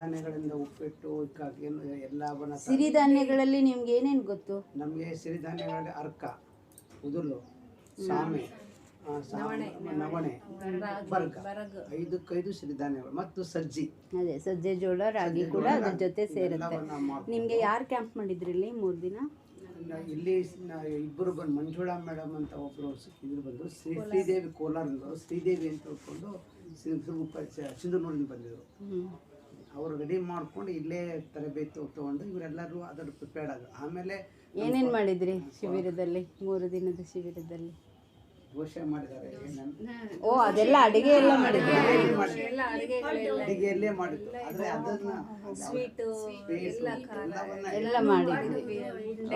ಸಿರಿಧಾನ್ಯಗಳಿಂದ ಉಪ್ಪಿಟ್ಟು ಎಲ್ಲವನ್ನ ಸಿರಿಧಾನ್ಯಗಳಲ್ಲಿ ನಿಮ್ಗೆ ಏನೇನು ಗೊತ್ತು? ನಮಗೆ ಸಿರಿಧಾನ್ಯಗಳಲ್ಲಿ ಅರ್ಕ, ಉದುಲು, ಸಾಮೆ, ನವಣೆ, ಬರಗ, 5 ಸಿರಿಧಾನ್ಯಗಳು ಮತ್ತು ಸಜ್ಜಿ. ಅದೇ ಸಜ್ಜೆ ಜೋಳ ರಾಗಿ ಕೂಡ ಅದ್ರ ಜೊತೆ ಸೇರುತ್ತೆ. ನಿಮಗೆ ಯಾರು ಕ್ಯಾಂಪ್ ಮಾಡಿದ್ರಿ ಇಲ್ಲಿ 3 ದಿನ? ಇಲ್ಲಿ ಇಬ್ಬರು ಬಂದು ಮಂಜುಳಾ ಮೇಡಮ್ ಅಂತ ಒಬ್ಬರು ಇದ್ರು ಬಂದು ಶ್ರೀದೇವಿ ಕೋಲಾರದವರು, ಶ್ರೀದೇವಿ ಅಂತ ಹೇಳ್ಕೊಂಡು ಸಿಂಧನೂರಿಂದ ಬಂದಿದ್ರು. ಅವರು ರೆಡಿ ಮಾಡ್ಕೊಂಡು ಇಲ್ಲೇ ತರಬೇತಿ ತೊಗೊಂಡು ಇವರೆಲ್ಲರೂ ಅದರ ಪ್ರಿಪೇರ್ಡ್ ಆದರು. ಆಮೇಲೆ ಏನೇನು ಮಾಡಿದ್ರಿ ಶಿಬಿರದಲ್ಲಿ? 3 ದಿನದ ಶಿಬಿರದಲ್ಲಿ ದೋಸೆ ಮಾಡಿದ್ದಾರೆ. ಓ, ಅದೆಲ್ಲ ಅಡುಗೆ ಎಲ್ಲ ಮಾಡಿದ್ರಿ? ಅಡುಗೆಯಲ್ಲೇ ಮಾಡಿದ್ರು. ಆದರೆ ಅದನ್ನ ಎಲ್ಲ ಮಾಡಿದ್ವಿ.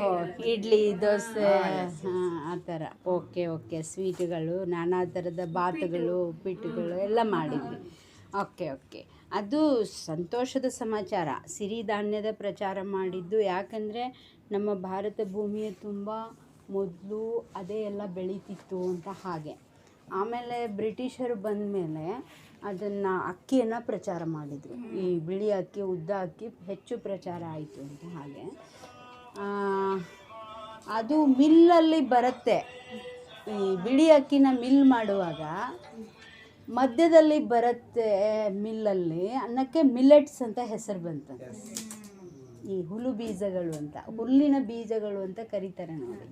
ಓ, ಇಡ್ಲಿ, ದೋಸೆ, ಆ ಥರ. Okay okay. ಸ್ವೀಟ್ಗಳು, ನಾನಾ ಥರದ ಬಾತುಗಳು, ಉಪ್ಪಿಟ್ಟುಗಳು ಎಲ್ಲ ಮಾಡಿದ್ವಿ. Okay okay. ಅದು ಸಂತೋಷದ ಸಮಾಚಾರ. ಸಿರಿಧಾನ್ಯದ ಪ್ರಚಾರ ಮಾಡಿದ್ದು ಯಾಕಂದರೆ ನಮ್ಮ ಭಾರತ ಭೂಮಿಯ ತುಂಬ ಮೊದಲು ಅದೇ ಎಲ್ಲ ಬೆಳೀತಿತ್ತು ಅಂತ. ಹಾಗೆ ಆಮೇಲೆ ಬ್ರಿಟಿಷರು ಬಂದ ಮೇಲೆ ಅದನ್ನು ಅಕ್ಕಿಯನ್ನು ಪ್ರಚಾರ ಮಾಡಿದರು. ಈ ಬಿಳಿ ಅಕ್ಕಿ, ಉದ್ದ ಅಕ್ಕಿ ಹೆಚ್ಚು ಪ್ರಚಾರ ಆಯಿತು ಅಂತ. ಹಾಗೆ ಅದು ಮಿಲ್ಲಲ್ಲಿ ಬರುತ್ತೆ. ಈ ಬಿಳಿ ಅಕ್ಕಿನ ಮಿಲ್ ಮಾಡುವಾಗ ಮಧ್ಯದಲ್ಲಿ ಬರುತ್ತೆ ಮಿಲ್ಲಲ್ಲಿ, ಅನ್ನಕ್ಕೆ ಮಿಲೆಟ್ಸ್ ಅಂತ ಹೆಸರು ಬಂತಂತೆ. ಈ ಹುಲ್ಲು ಬೀಜಗಳು ಅಂತ, ಹುಲ್ಲಿನ ಬೀಜಗಳು ಅಂತ ಕರೀತಾರೆ ನೋಡಿ.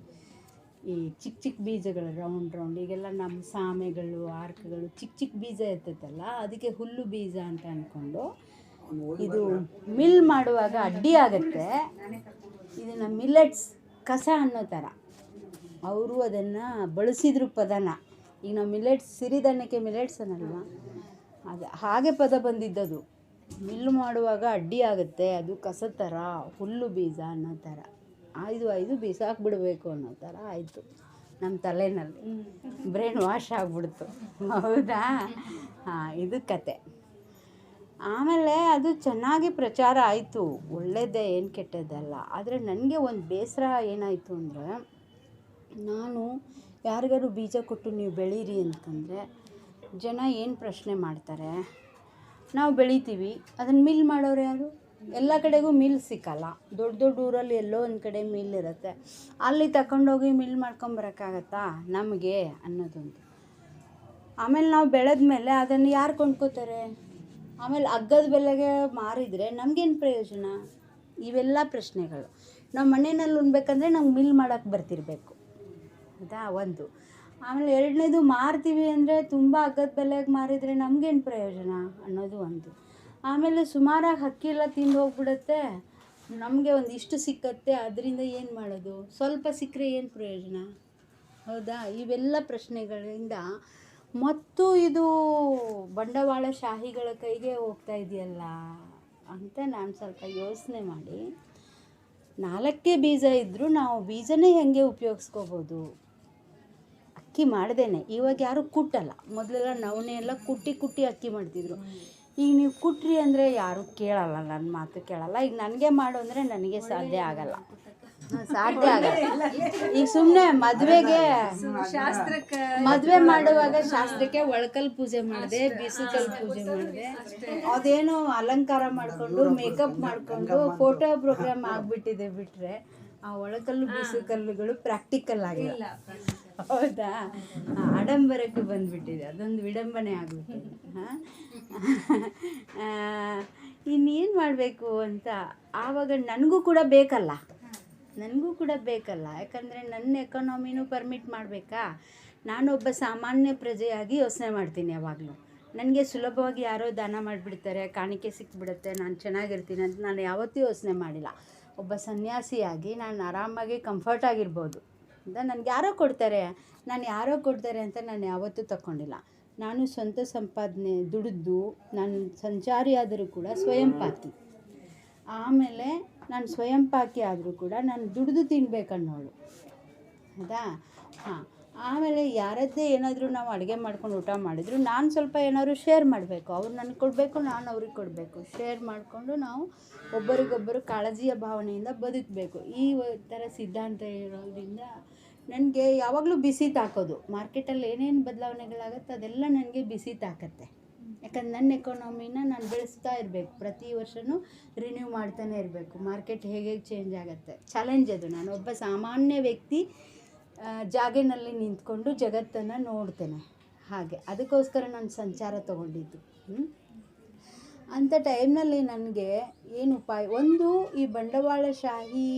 ಈ ಚಿಕ್ಕ ಚಿಕ್ಕ ಬೀಜಗಳು ರೌಂಡ್ ಈಗೆಲ್ಲ ನಮ್ಮ ಸಾಮೆಗಳು, ಆರ್ಕಗಳು ಚಿಕ್ಕ ಚಿಕ್ಕ ಬೀಜ ಇರ್ತೈತಲ್ಲ, ಅದಕ್ಕೆ ಹುಲ್ಲು ಬೀಜ ಅಂತ ಅಂದ್ಕೊಂಡು ಇದು ಮಿಲ್ ಮಾಡುವಾಗ ಅಡ್ಡಿ ಆಗುತ್ತೆ. ಇದನ್ನು ಮಿಲೆಟ್ಸ್, ಕಸ ಅನ್ನೋ ಥರ ಅವರು ಅದನ್ನು ಬಳಸಿದ್ರು ಪದನ. ಈಗ ನಾವು ಮಿಲೆಟ್ಸ್, ಸಿರಿಧಾನ್ಯಕ್ಕೆ ಮಿಲೆಟ್ಸ್ ಅನ್ನಲ್ವ, ಅದು ಹಾಗೆ ಪದ ಬಂದಿದ್ದದು. ಮಿಲ್ ಮಾಡುವಾಗ ಅಡ್ಡಿ ಆಗುತ್ತೆ, ಅದು ಕಸ ಥರ, ಹುಲ್ಲು ಬೀಜ ಅನ್ನೋ ಥರ. 5 ಬಿಸಾಕ್ಬಿಡ್ಬೇಕು ಅನ್ನೋ ಥರ ಆಯಿತು ನಮ್ಮ ತಲೆಯಲ್ಲಿ. ಬ್ರೈನ್ ವಾಶ್ ಆಗಿಬಿಡ್ತು. ಹೌದಾ? ಹಾಂ, ಇದು ಕತೆ. ಆಮೇಲೆ ಅದು ಚೆನ್ನಾಗಿ ಪ್ರಚಾರ ಆಯಿತು, ಒಳ್ಳೆಯದೇ, ಏನು ಕೆಟ್ಟದ್ದಲ್ಲ. ಆದರೆ ನನಗೆ ಒಂದು ಬೇಸರ ಏನಾಯಿತು ಅಂದರೆ, ನಾನು ಯಾರಿಗಾರು ಬೀಜ ಕೊಟ್ಟು ನೀವು ಬೆಳೀರಿ ಅಂತಂದರೆ ಜನ ಏನು ಪ್ರಶ್ನೆ ಮಾಡ್ತಾರೆ, ನಾವು ಬೆಳಿತೀವಿ, ಅದನ್ನು ಮಿಲ್ ಮಾಡೋರು ಯಾರು? ಎಲ್ಲ ಕಡೆಗೂ ಮಿಲ್ ಸಿಕ್ಕಲ್ಲ. ದೊಡ್ಡ ದೊಡ್ಡ ಊರಲ್ಲಿ ಎಲ್ಲೋ ಒಂದು ಕಡೆ ಮಿಲ್ ಇರುತ್ತೆ, ಅಲ್ಲಿ ತಗೊಂಡೋಗಿ ಮಿಲ್ ಮಾಡ್ಕೊಂಬರೋಕ್ಕಾಗತ್ತಾ ನಮಗೆ ಅನ್ನೋದೊಂದು. ಆಮೇಲೆ ನಾವು ಬೆಳೆದ ಮೇಲೆ ಅದನ್ನು ಯಾರು ಕೊಂಡ್ಕೋತಾರೆ? ಆಮೇಲೆ ಅಗ್ಗದ ಬೆಲೆಗೆ ಮಾರಿದರೆ ನಮಗೇನು ಪ್ರಯೋಜನ? ಇವೆಲ್ಲ ಪ್ರಶ್ನೆಗಳು. ನಾವು ಮನೆಯಲ್ಲಿ ಉಣ್ಬೇಕಂದ್ರೆ ನಮ್ಗೆ ಮಿಲ್ ಮಾಡೋಕ್ಕೆ ಬರ್ತಿರಬೇಕು. ಹೌದಾ? ಒಂದು. ಆಮೇಲೆ ಎರಡನೇದು, ಮಾರ್ತೀವಿ ಅಂದರೆ ತುಂಬ ಅಗ್ಗದ ಬೆಲೆಗೆ ಮಾರಿದರೆ ನಮಗೇನು ಪ್ರಯೋಜನ ಅನ್ನೋದು ಒಂದು. ಆಮೇಲೆ ಸುಮಾರಾಗಿ ಅಕ್ಕಿ ಎಲ್ಲ ತಿಂದು ಹೋಗ್ಬಿಡುತ್ತೆ, ನಮಗೆ ಒಂದಿಷ್ಟು ಸಿಕ್ಕತ್ತೆ, ಅದರಿಂದ ಏನು ಮಾಡೋದು? ಸ್ವಲ್ಪ ಸಿಕ್ಕರೆ ಏನು ಪ್ರಯೋಜನ? ಹೌದಾ? ಇವೆಲ್ಲ ಪ್ರಶ್ನೆಗಳಿಂದ ಮತ್ತು ಇದು ಬಂಡವಾಳಶಾಹಿಗಳ ಕೈಗೆ ಹೋಗ್ತಾ ಇದೆಯಲ್ಲ ಅಂತ ನಾನು ಸ್ವಲ್ಪ ಯೋಚನೆ ಮಾಡಿ, 4 ಬೀಜ ಇದ್ದರೂ ನಾವು ಬೀಜನೇ ಹೆಂಗೆ ಉಪಯೋಗಿಸ್ಕೋಬೋದು? ಅಕ್ಕಿ ಮಾಡ್ದೇನೆ. ಇವಾಗ ಯಾರು ಕುಟ್ಟಲ್ಲ. ಮೊದಲೆಲ್ಲ ನವಣೆ ಎಲ್ಲ ಕುಟ್ಟಿ ಅಕ್ಕಿ ಮಾಡ್ತಿದ್ರು. ಈಗ ನೀವು ಕುಟ್ರಿ ಅಂದರೆ ಯಾರು ಕೇಳಲ್ಲ, ನನ್ನ ಮಾತು ಕೇಳಲ್ಲ. ಈಗ ನನಗೆ ಮಾಡು ಅಂದರೆ ನನಗೆ ಸಾಧ್ಯ ಆಗಲ್ಲ. ಈಗ ಸುಮ್ಮನೆ ಮದುವೆ ಮಾಡುವಾಗ ಶಾಸ್ತ್ರಕ್ಕೆ ಒಳಕಲ್ ಪೂಜೆ ಮಾಡಿದೆ, ಬಿಸುಕಲ್ ಪೂಜೆ ಮಾಡಿದೆ. ಅದೇನೋ ಅಲಂಕಾರ ಮಾಡಿಕೊಂಡು ಮೇಕಪ್ ಮಾಡಿಕೊಂಡು ಫೋಟೋ ಪ್ರೋಗ್ರಾಮ್ ಆಗಿಬಿಟ್ಟಿದೆ. ಬಿಟ್ಟರೆ ಆ ಒಳಕಲ್ಲು ಬಿಸುಕಲ್ಲುಗಳು ಪ್ರಾಕ್ಟಿಕಲ್ ಆಗಿಲ್ಲ. ಹೌದಾ? ಆಡಂಬರಕ್ಕೆ ಬಂದುಬಿಟ್ಟಿದೆ, ಅದೊಂದು ವಿಡಂಬನೆ ಆಗಿಬಿಟ್ಟಿದೆ. ಇನ್ನೇನು ಮಾಡಬೇಕು ಅಂತ. ಆವಾಗ ನನಗೂ ಕೂಡ ಬೇಕಲ್ಲ, ಯಾಕಂದರೆ ನನ್ನ ಎಕಾನಮಿನೂ ಪರ್ಮಿಟ್ ಮಾಡಬೇಕಾ? ನಾನೊಬ್ಬ ಸಾಮಾನ್ಯ ಪ್ರಜೆಯಾಗಿ ಯೋಚನೆ ಮಾಡ್ತೀನಿ ಯಾವಾಗಲೂ. ನನಗೆ ಸುಲಭವಾಗಿ ಯಾರೋ ದಾನ ಮಾಡಿಬಿಡ್ತಾರೆ, ಕಾಣಿಕೆ ಸಿಕ್ಬಿಡುತ್ತೆ, ನಾನು ಚೆನ್ನಾಗಿರ್ತೀನಿ ಅಂತ ನಾನು ಯಾವತ್ತೂ ಯೋಚನೆ ಮಾಡಿಲ್ಲ. ಒಬ್ಬ ಸನ್ಯಾಸಿಯಾಗಿ ನಾನು ಆರಾಮಾಗಿ ಕಂಫರ್ಟ್ ಆಗಿರ್ಬೋದು ಅಂತ. ನನಗೆ ಯಾರೋ ಕೊಡ್ತಾರೆ ಅಂತ ನಾನು ಯಾವತ್ತೂ ತಗೊಂಡಿಲ್ಲ. ನಾನು ಸ್ವಂತ ಸಂಪಾದನೆ ದುಡಿದು, ನಾನು ಸಂಚಾರಿಯಾದರೂ ಕೂಡ ಸ್ವಯಂಪಾಕಿ. ಆಮೇಲೆ ನಾನು ಸ್ವಯಂಪಾಕಿ ಆದರೂ ಕೂಡ ನಾನು ದುಡಿದು ತಿನ್ನಬೇಕನ್ನೋಳು. ಹೌದಾ? ಹಾಂ. ಆಮೇಲೆ ಯಾರದ್ದೇ ಏನಾದರೂ ನಾವು ಅಡುಗೆ ಮಾಡ್ಕೊಂಡು ಊಟ ಮಾಡಿದ್ರು ನಾನು ಸ್ವಲ್ಪ ಏನಾದ್ರು ಶೇರ್ ಮಾಡಬೇಕು. ಅವ್ರು ನನಗೆ ಕೊಡಬೇಕು, ನಾನು ಅವ್ರಿಗೆ ಕೊಡಬೇಕು. ಶೇರ್ ಮಾಡಿಕೊಂಡು ನಾವು ಒಬ್ಬರಿಗೊಬ್ಬರು ಕಾಳಜಿಯ ಭಾವನೆಯಿಂದ ಬದುಕಬೇಕು. ಈ ಥರ ಸಿದ್ಧಾಂತ ಇರೋದ್ರಿಂದ ನನಗೆ ಯಾವಾಗಲೂ ಬಿಸಿ ತಾಕೋದು. ಮಾರ್ಕೆಟಲ್ಲಿ ಏನೇನು ಬದಲಾವಣೆಗಳಾಗುತ್ತೆ ಅದೆಲ್ಲ ನನಗೆ ಬಿಸಿ ತಾಕತ್ತೆ. ಯಾಕಂದ್ರೆ ನನ್ನ ಎಕಾನಮಿನ ನಾನು ಬೆಳೆಸ್ತಾ ಇರಬೇಕು, ಪ್ರತಿ ವರ್ಷವೂ ರಿನ್ಯೂ ಮಾಡ್ತಾನೆ ಇರಬೇಕು. ಮಾರ್ಕೆಟ್ ಹೇಗೆ ಚೇಂಜ್ ಆಗುತ್ತೆ, ಚಾಲೆಂಜ್ ಅದು. ನಾನು ಒಬ್ಬ ಸಾಮಾನ್ಯ ವ್ಯಕ್ತಿ ಜಾಗಿನಲ್ಲಿ ನಿಂತ್ಕೊಂಡು ಜಗತ್ತನ್ನು ನೋಡ್ತೇನೆ, ಹಾಗೆ ಅದಕ್ಕೋಸ್ಕರ ನಾನು ಸಂಚಾರ ತೊಗೊಂಡಿದ್ದು. ಅಂಥ ಟೈಮ್ನಲ್ಲಿ ನನಗೆ ಏನು ಉಪಾಯ, ಒಂದು ಈ ಬಂಡವಾಳಶಾಹಿ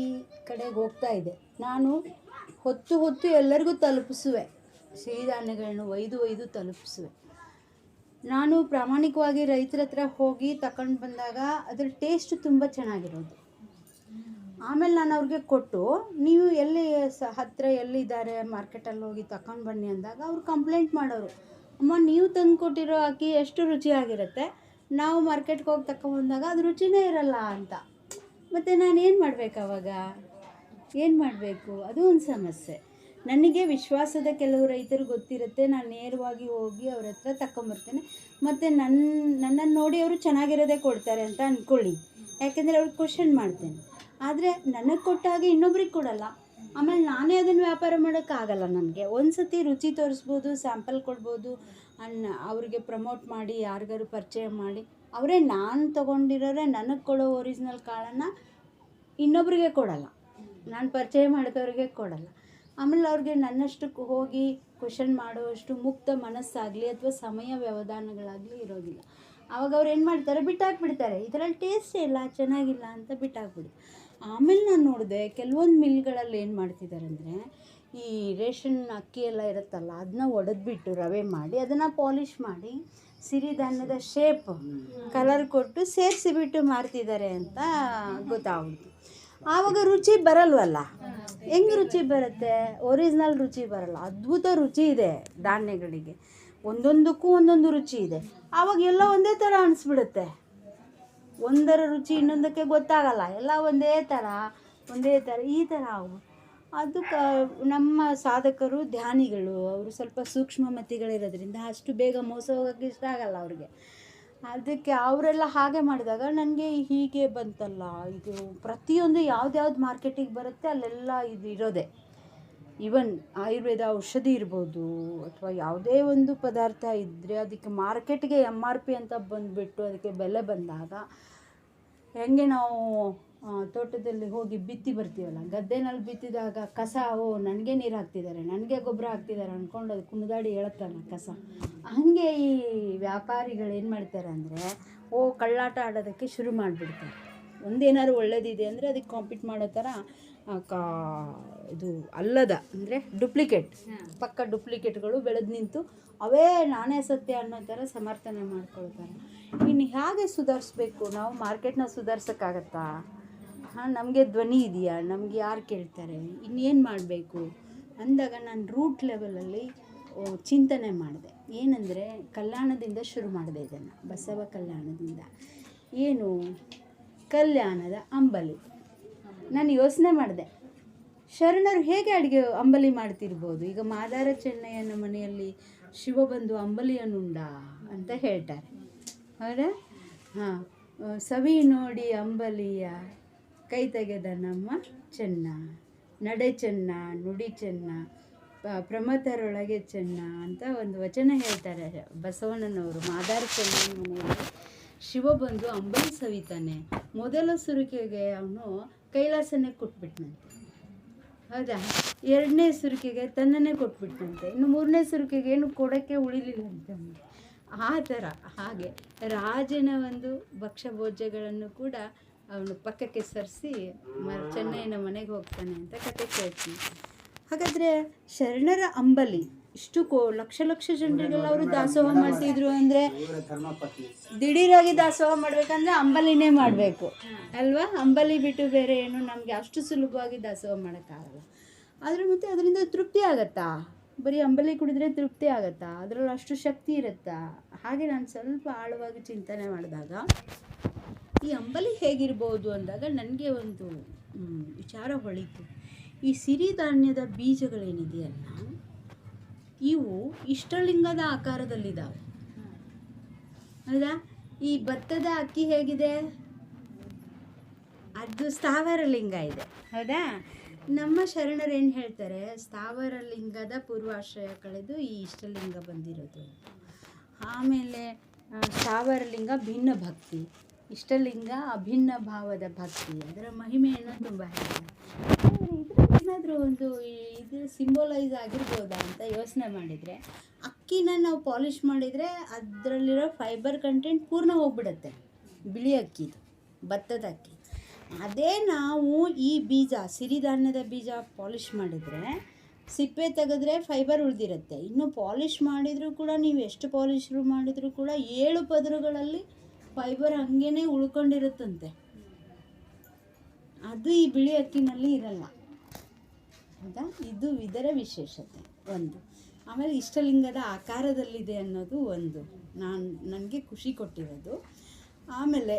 ಕಡೆಗೆ ಹೋಗ್ತಾ ಇದೆ. ನಾನು ಹೊತ್ತು ಎಲ್ಲರಿಗೂ ತಲುಪಿಸುವೆ, ಸಿರಿಧಾನ್ಯಗಳನ್ನು ಒಯ್ದು ತಲುಪಿಸುವೆ. ನಾನು ಪ್ರಾಮಾಣಿಕವಾಗಿ ರೈತರ ಹತ್ರ ಹೋಗಿ ತಗೊಂಡು ಬಂದಾಗ ಅದರ ಟೇಸ್ಟ್ ತುಂಬ ಚೆನ್ನಾಗಿರೋದು. ಆಮೇಲೆ ನಾನು ಅವ್ರಿಗೆ ಕೊಟ್ಟು, ನೀವು ಎಲ್ಲಿ ಹತ್ತಿರ ಎಲ್ಲಿದ್ದಾರೆ ಮಾರ್ಕೆಟಲ್ಲಿ ಹೋಗಿ ತಗೊಂಡು ಬನ್ನಿ ಅಂದಾಗ ಅವ್ರು ಕಂಪ್ಲೇಂಟ್ ಮಾಡೋರು, ಅಮ್ಮ ನೀವು ತಂದು ಕೊಟ್ಟಿರೋ ಅಕ್ಕಿ ಎಷ್ಟು ರುಚಿಯಾಗಿರುತ್ತೆ, ನಾವು ಮಾರ್ಕೆಟ್ಗೆ ಹೋಗಿ ತಗೊಂಡ್ಬಂದಾಗ ಅದು ರುಚಿನೇ ಇರಲ್ಲ ಅಂತ. ಮತ್ತು ನಾನು ಏನು ಮಾಡಬೇಕು ಅವಾಗ, ಏನು ಮಾಡಬೇಕು? ಅದು ಒಂದು ಸಮಸ್ಯೆ. ನನಗೆ ವಿಶ್ವಾಸದ ಕೆಲವು ರೈತರು ಗೊತ್ತಿರುತ್ತೆ, ನಾನು ನೇರವಾಗಿ ಹೋಗಿ ಅವ್ರ ಹತ್ರ ತಗೊಂಬರ್ತೇನೆ. ಮತ್ತು ನನ್ನನ್ನು ನೋಡಿ ಅವರು ಚೆನ್ನಾಗಿರೋದೇ ಕೊಡ್ತಾರೆ ಅಂತ ಅಂದ್ಕೊಳ್ಳಿ, ಯಾಕೆಂದರೆ ಅವ್ರಿಗೆ ಕ್ವಶನ್ ಮಾಡ್ತೇನೆ. ಆದರೆ ನನಗೆ ಕೊಟ್ಟಾಗ ಇನ್ನೊಬ್ರಿಗೆ ಕೊಡಲ್ಲ, ಆಮೇಲೆ ನಾನೇ ಅದನ್ನು ವ್ಯಾಪಾರ ಮಾಡೋಕ್ಕಾಗಲ್ಲ. ನನಗೆ ಒಂದು ಸತಿ ರುಚಿ ತೋರಿಸ್ಬೋದು, ಸ್ಯಾಂಪಲ್ ಕೊಡ್ಬೋದು, ಅವ್ರಿಗೆ ಪ್ರಮೋಟ್ ಮಾಡಿ ಯಾರಿಗಾರು ಪರಿಚಯ ಮಾಡಿ, ಅವರೇ ನಾನು ತೊಗೊಂಡಿರೋರೆ ನನಗೆ ಕೊಡೋ ಒರಿಜಿನಲ್ ಕಾಳನ್ನು ಇನ್ನೊಬ್ರಿಗೆ ಕೊಡಲ್ಲ, ನಾನು ಪರಿಚಯ ಮಾಡಿದವ್ರಿಗೆ ಕೊಡಲ್ಲ. ಆಮೇಲೆ ಅವ್ರಿಗೆ ನನ್ನಷ್ಟಕ್ಕೆ ಹೋಗಿ ಕ್ವಶನ್ ಮಾಡುವಷ್ಟು ಮುಕ್ತ ಮನಸ್ಸಾಗಲಿ ಅಥವಾ ಸಮಯ ವ್ಯವಧಾನಗಳಾಗಲಿ ಇರೋದಿಲ್ಲ. ಆವಾಗ ಅವ್ರು ಏನು ಮಾಡ್ತಾರೆ, ಬಿಟ್ಟಾಕ್ಬಿಡ್ತಾರೆ, ಇದರಲ್ಲಿ ಟೇಸ್ಟೇ ಇಲ್ಲ, ಚೆನ್ನಾಗಿಲ್ಲ ಅಂತ ಬಿಟ್ಟಾಕ್ಬಿಡಿ. ಆಮೇಲೆ ನಾನು ನೋಡಿದೆ ಕೆಲವೊಂದು ಮಿಲ್ಗಳಲ್ಲಿ ಏನು ಮಾಡ್ತಿದ್ದಾರೆ ಅಂದರೆ, ಈ ರೇಷನ್ ಅಕ್ಕಿ ಎಲ್ಲ ಇರುತ್ತಲ್ಲ ಅದನ್ನ ಒಡೆದ್ಬಿಟ್ಟು ರವೆ ಮಾಡಿ ಅದನ್ನು ಪಾಲಿಷ್ ಮಾಡಿ ಸಿರಿಧಾನ್ಯದ ಶೇಪ್ ಕಲರ್ ಕೊಟ್ಟು ಸೇರಿಸಿಬಿಟ್ಟು ಮಾರ್ತಿದ್ದಾರೆ ಅಂತ ಗೊತ್ತಾಗ್ಬಿಡ್ತು. ಆವಾಗ ರುಚಿ ಬರಲ್ವಲ್ಲ. ಹೆಂಗೆ ರುಚಿ ಬರುತ್ತೆ? ಒರಿಜಿನಲ್ ರುಚಿ ಬರಲ್ಲ. ಅದ್ಭುತ ರುಚಿ ಇದೆ ಧಾನ್ಯಗಳಿಗೆ, ಒಂದೊಂದಕ್ಕೂ ಒಂದೊಂದು ರುಚಿ ಇದೆ. ಆವಾಗ ಎಲ್ಲ ಒಂದೇ ಥರ ಅನಿಸ್ಬಿಡುತ್ತೆ, ಒಂದರ ರುಚಿ ಇನ್ನೊಂದಕ್ಕೆ ಗೊತ್ತಾಗಲ್ಲ, ಎಲ್ಲ ಒಂದೇ ಥರ ಈ ಥರ ಆವು. ಅದಕ್ಕೆ ನಮ್ಮ ಸಾಧಕರು ಧ್ಯಾನಿಗಳು, ಅವರು ಸ್ವಲ್ಪ ಸೂಕ್ಷ್ಮಮತಿಗಳಿರೋದ್ರಿಂದ ಅಷ್ಟು ಬೇಗ ಮೋಸ ಹೋಗೋಕ್ಕೆ ಇಷ್ಟ ಆಗಲ್ಲ ಅವ್ರಿಗೆ. ಅದಕ್ಕೆ ಅವರೆಲ್ಲ ಹಾಗೆ ಮಾಡಿದಾಗ ನನಗೆ ಹೀಗೆ ಬಂತಲ್ಲ, ಇದು ಪ್ರತಿಯೊಂದು ಯಾವ್ದು ಮಾರ್ಕೆಟಿಗೆ ಬರುತ್ತೆ ಅಲ್ಲೆಲ್ಲ ಇದು ಇರೋದೆ. ಈವನ್ ಆಯುರ್ವೇದ ಔಷಧಿ ಇರ್ಬೋದು ಅಥವಾ ಯಾವುದೇ ಒಂದು ಪದಾರ್ಥ ಇದ್ದರೆ ಅದಕ್ಕೆ ಮಾರ್ಕೆಟ್ಗೆ MRP ಅಂತ ಬಂದುಬಿಟ್ಟು ಅದಕ್ಕೆ ಬೆಲೆ ಬಂದಾಗ, ಹೆಂಗೆ ನಾವು ತೋಟದಲ್ಲಿ ಹೋಗಿ ಬಿತ್ತಿ ಬರ್ತೀವಲ್ಲ, ಗದ್ದೆನಲ್ಲಿ ಬಿತ್ತಿದಾಗ ಕಸ, ನನಗೆ ನೀರು ಹಾಕ್ತಿದ್ದಾರೆ, ನನಗೆ ಗೊಬ್ಬರ ಹಾಕ್ತಿದ್ದಾರೆ ಅಂದ್ಕೊಂಡು ಅದು ಕುಣಿದಾಡಿ ಹೇಳುತ್ತಲ್ಲ ಕಸ. ಹಾಗೆ ಈ ವ್ಯಾಪಾರಿಗಳು ಏನು ಮಾಡ್ತಾರೆ ಅಂದರೆ, ಕಳ್ಳಾಟ ಆಡೋದಕ್ಕೆ ಶುರು ಮಾಡಿಬಿಡ್ತಾರೆ. ಒಂದೇನಾದ್ರು ಒಳ್ಳೇದಿದೆ ಅಂದರೆ ಅದಕ್ಕೆ ಕಾಂಪೀಟ್ ಮಾಡೋ ಥರ ಇದು ಅಲ್ಲದ ಅಂದರೆ ಡುಪ್ಲಿಕೇಟ್, ಪಕ್ಕ ಡುಪ್ಲಿಕೇಟ್ಗಳು ಬೆಳೆದು ನಿಂತು ಅವೇ ನಾನೇ ಸತ್ಯ ಅನ್ನೋ ಥರ ಸಮರ್ಥನೆ ಮಾಡ್ಕೊಳ್ತಾರೆ. ಇನ್ನು ಹೇಗೆ ಸುಧಾರಿಸ್ಬೇಕು ನಾವು? ಮಾರ್ಕೆಟ್ನ ಸುಧಾರ್ಸೋಕ್ಕಾಗತ್ತಾ? ನಮಗೆ ಧ್ವನಿ ಇದೆಯಾ? ನಮ್ಗೆ ಯಾರು ಕೇಳ್ತಾರೆ? ಇನ್ನೇನು ಮಾಡಬೇಕು ಅಂದಾಗ ನಾನು ರೂಟ್ ಲೆವೆಲಲ್ಲಿ ಚಿಂತನೆ ಮಾಡಿದೆ. ಏನಂದರೆ, ಕಲ್ಯಾಣದಿಂದ ಶುರು ಮಾಡಿದೆ ಇದನ್ನು, ಬಸವ ಕಲ್ಯಾಣದಿಂದ. ಏನು? ಕಲ್ಯಾಣದ ಅಂಬಲಿ. ನಾನು ಯೋಚನೆ ಮಾಡಿದೆ, ಶರಣರು ಹೇಗೆ ಅಂಬಲಿ ಮಾಡ್ತಿರ್ಬೋದು? ಈಗ ಮಾದಾರ ಚೆನ್ನಯ್ಯನ ಮನೆಯಲ್ಲಿ ಶಿವಬಂಧು ಅಂಬಲಿಯನ್ನುಂಡ ಅಂತ ಹೇಳ್ತಾರೆ, ಹೌದಾ? ಸವಿ ನೋಡಿ ಅಂಬಲಿಯ ಕೈ ತೆಗೆದ ನಮ್ಮ ಚೆನ್ನ, ನಡೆ ಚೆನ್ನ, ನುಡಿ ಚೆನ್ನ, ಪ್ರಮಥರೊಳಗೆ ಚೆನ್ನ ಅಂತ ಒಂದು ವಚನ ಹೇಳ್ತಾರೆ ಬಸವಣ್ಣನವರು. ಮಾದಾರ ಚೆನ್ನಯ್ಯನ ಮನೆಯಲ್ಲಿ ಶಿವಬಂಧು ಅಂಬಲಿ ಸವಿತಾನೆ. ಮೊದಲ ಸುರಿಕೆಗೆ ಅವನು ಕೈಲಾಸನೇ ಕೊಟ್ಬಿಟ್ನಂತೆ, ಹೌದಾ? ಎರಡನೇ ಸುರಿಕೆಗೆ ತನ್ನನ್ನೇ ಕೊಟ್ಬಿಟ್ನಂತೆ, ಇನ್ನು ಮೂರನೇ ಸುರಿಕೆಗೆ ಏನು ಕೊಡೋಕ್ಕೆ ಉಳಿಲಿಲ್ಲ ಅಂತ. ಆ ಥರ ಹಾಗೆ ರಾಜನ ಒಂದು ಭಕ್ಷ್ಯಭೋಜ್ಯಗಳನ್ನು ಕೂಡ ಅವನು ಪಕ್ಕಕ್ಕೆ ಸರಿಸಿ ಚೆನ್ನಯ್ಯನ ಮನೆಗೆ ಹೋಗ್ತಾನೆ ಅಂತ ಕತೆ ಕೇಳ್ತೀನಿ. ಹಾಗಾದರೆ ಶರಣರ ಅಂಬಲಿ ಇಷ್ಟು ಲಕ್ಷ ಜನರಿಗೆಲ್ಲ ಅವರು ದಾಸೋಹ ಮಾಡ್ತಿದ್ರು ಅಂದರೆ, ದಿಢೀರಾಗಿ ದಾಸೋಹ ಮಾಡಬೇಕಂದ್ರೆ ಅಂಬಲಿನೇ ಮಾಡಬೇಕು ಅಲ್ವಾ? ಅಂಬಲಿ ಬಿಟ್ಟು ಬೇರೆ ಏನು ನಮಗೆ ಅಷ್ಟು ಸುಲಭವಾಗಿ ದಾಸೋಹ ಮಾಡೋಕ್ಕಾಗಲ್ಲ. ಆದರೆ ಮತ್ತು ಅದರಿಂದ ತೃಪ್ತಿ ಆಗತ್ತಾ? ಬರೀ ಅಂಬಲಿ ಕುಡಿದ್ರೆ ತೃಪ್ತಿ ಆಗತ್ತಾ? ಅದರಲ್ಲಿ ಅಷ್ಟು ಶಕ್ತಿ ಇರುತ್ತಾ? ಹಾಗೆ ನಾನು ಸ್ವಲ್ಪ ಆಳವಾಗಿ ಚಿಂತನೆ ಮಾಡಿದಾಗ ಈ ಅಂಬಲಿ ಹೇಗಿರ್ಬೋದು ಅಂದಾಗ ನನಗೆ ಒಂದು ವಿಚಾರ ಹೊಳೀತು. ಈ ಸಿರಿಧಾನ್ಯದ ಬೀಜಗಳೇನಿದೆಯಲ್ಲ, ಇವು ಇಷ್ಟಲಿಂಗದ ಆಕಾರದಲ್ಲಿದ್ದಾವೆ, ಹೌದಾ? ಈ ಭತ್ತದ ಅಕ್ಕಿ ಹೇಗಿದೆ? ಅದು ಸ್ಥಾವರ ಲಿಂಗ ಇದೆ, ಹೌದಾ? ನಮ್ಮ ಶರಣರು ಏನು ಹೇಳ್ತಾರೆ, ಸ್ಥಾವರ ಲಿಂಗದ ಪೂರ್ವಾಶ್ರಯ ಕಳೆದು ಈ ಇಷ್ಟಲಿಂಗ ಬಂದಿರೋದು. ಆಮೇಲೆ ಸ್ಥಾವರಲಿಂಗ ಭಿನ್ನ ಭಕ್ತಿ, ಇಷ್ಟಲಿಂಗ ಅಭಿನ್ನ ಭಾವದ ಭಕ್ತಿ, ಅದರ ಮಹಿಮೆಯನ್ನು ತುಂಬ ಹೇಳಿದೆ. ಇದರಲ್ಲಿ ಏನಾದರೂ ಒಂದು ಇದು ಸಿಂಬೋಲೈಸ್ ಆಗಿರ್ಬೋದಾ ಅಂತ ಯೋಚನೆ ಮಾಡಿದರೆ, ಅಕ್ಕಿನ ನಾವು ಪಾಲಿಷ್ ಮಾಡಿದರೆ ಅದರಲ್ಲಿರೋ ಫೈಬರ್ ಕಂಟೆಂಟ್ ಪೂರ್ಣ ಹೋಗ್ಬಿಡುತ್ತೆ, ಬಿಳಿ ಅಕ್ಕಿದು, ಭತ್ತದ ಅಕ್ಕಿ. ಅದೇ ನಾವು ಈ ಬೀಜ, ಸಿರಿಧಾನ್ಯದ ಬೀಜ ಪಾಲಿಷ್ ಮಾಡಿದರೆ ಸಿಪ್ಪೆ ತೆಗೆದ್ರೆ ಫೈಬರ್ ಉಳಿದಿರುತ್ತೆ. ಇನ್ನು ಪಾಲಿಷ್ ಮಾಡಿದರೂ ಕೂಡ ನೀವು ಎಷ್ಟು ಪಾಲಿಷ್ ಮಾಡಿದರೂ ಕೂಡ 7 ಪದರುಗಳಲ್ಲಿ ಫೈಬರ್ ಹಾಗೇ ಉಳ್ಕೊಂಡಿರುತ್ತಂತೆ. ಅದು ಈ ಬಿಳಿ ಅಕ್ಕಿನಲ್ಲಿ ಇರಲ್ಲ, ಹೌದಾ? ಇದು ಇದರ ವಿಶೇಷತೆ ಒಂದು. ಆಮೇಲೆ ಇಷ್ಟಲಿಂಗದ ಆಕಾರದಲ್ಲಿದೆ ಅನ್ನೋದು ಒಂದು ನನಗೆ ಖುಷಿ ಕೊಟ್ಟಿರೋದು. ಆಮೇಲೆ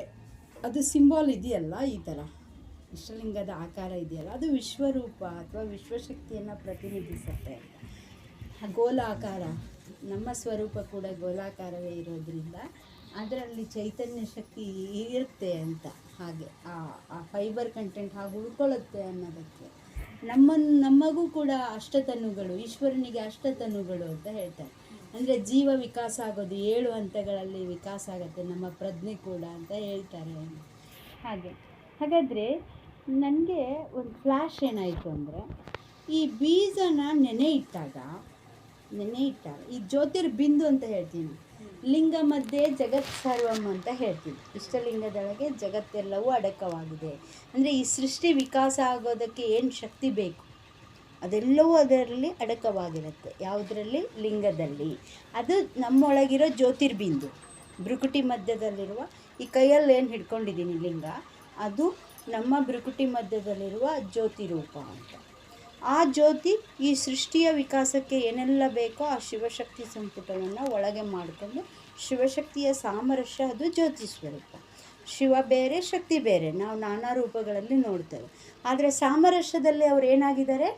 ಅದು ಸಿಂಬಾಲ್ ಇದೆಯಲ್ಲ, ಈ ಥರ ಇಷ್ಟಲಿಂಗದ ಆಕಾರ ಇದೆಯಲ್ಲ, ಅದು ವಿಶ್ವರೂಪ ಅಥವಾ ವಿಶ್ವಶಕ್ತಿಯನ್ನು ಪ್ರತಿನಿಧಿಸುತ್ತೆ. ಗೋಲಾಕಾರ, ನಮ್ಮ ಸ್ವರೂಪ ಕೂಡ ಗೋಲಾಕಾರವೇ ಇರೋದ್ರಿಂದ ಅದರಲ್ಲಿ ಚೈತನ್ಯ ಶಕ್ತಿ ಇರುತ್ತೆ ಅಂತ, ಹಾಗೆ ಆ ಫೈಬರ್ ಕಂಟೆಂಟ್ ಹಾಗೆ ಉಳ್ಕೊಳ್ಳುತ್ತೆ ಅನ್ನೋದಕ್ಕೆ. ನಮಗೂ ಕೂಡ ಅಷ್ಟತನುಗಳು, ಈಶ್ವರನಿಗೆ ಅಷ್ಟತನುಗಳು ಅಂತ ಹೇಳ್ತಾರೆ. ಅಂದರೆ ಜೀವ ವಿಕಾಸ ಆಗೋದು 7 ಹಂತಗಳಲ್ಲಿ ವಿಕಾಸ ಆಗುತ್ತೆ, ನಮ್ಮ ಪ್ರಜ್ಞೆ ಕೂಡ ಅಂತ ಹೇಳ್ತಾರೆ. ಹಾಗಾದರೆ ನನಗೆ ಒಂದು ಫ್ಲ್ಯಾಶ್ ಏನಾಯಿತು ಅಂದರೆ, ಈ ಬೀಜನ ನೆನೆ ಇಟ್ಟಾಗ ಈ ಜ್ಯೋತಿರ್ಬಿಂದು ಅಂತ ಹೇಳ್ತೀನಿ, ಲಿಂಗ ಮಧ್ಯೆ ಜಗತ್ ಸರ್ವಂ ಅಂತ ಹೇಳ್ತೀವಿ. ಇಷ್ಟಲಿಂಗದೊಳಗೆ ಜಗತ್ತೆಲ್ಲವೂ ಅಡಕವಾಗಿದೆ. ಅಂದರೆ ಈ ಸೃಷ್ಟಿ ವಿಕಾಸ ಆಗೋದಕ್ಕೆ ಏನು ಶಕ್ತಿ ಬೇಕು ಅದೆಲ್ಲವೂ ಅದರಲ್ಲಿ ಅಡಕವಾಗಿರುತ್ತೆ. ಯಾವುದರಲ್ಲಿ? ಲಿಂಗದಲ್ಲಿ. ಅದು ನಮ್ಮೊಳಗಿರೋ ಜ್ಯೋತಿರ್ಬಿಂದು, ಭ್ರುಕುಟಿ ಮಧ್ಯದಲ್ಲಿರುವ, ಈ ಕೈಯಲ್ಲಿ ಏನು ಹಿಡ್ಕೊಂಡಿದ್ದೀನಿ ಲಿಂಗ, ಅದು ನಮ್ಮ ಭ್ರುಕುಟಿ ಮಧ್ಯದಲ್ಲಿರುವ ಜ್ಯೋತಿ ರೂಪ ಅಂತ. ಆ ಜ್ಯೋತಿ ಈ ಸೃಷ್ಟಿಯ ವಿಕಾಸಕ್ಕೆ ಏನೆಲ್ಲ ಬೇಕೋ ಆ ಶಿವಶಕ್ತಿ ಸಂಪುಟವನ್ನು ಒಳಗೆ ಮಾಡಿಕೊಂಡು, ಶಿವಶಕ್ತಿಯ ಸಾಮರಸ್ಯ ಅದು ಜ್ಯೋತಿ ಸ್ವರೂಪ. ಶಿವ ಬೇರೆ, ಶಕ್ತಿ ಬೇರೆ, ನಾವು ನಾನಾ ರೂಪಗಳಲ್ಲಿ ನೋಡ್ತೇವೆ. ಆದರೆ ಸಾಮರಸ್ಯದಲ್ಲಿ ಅವರು ಏನಾಗಿದ್ದಾರೆ?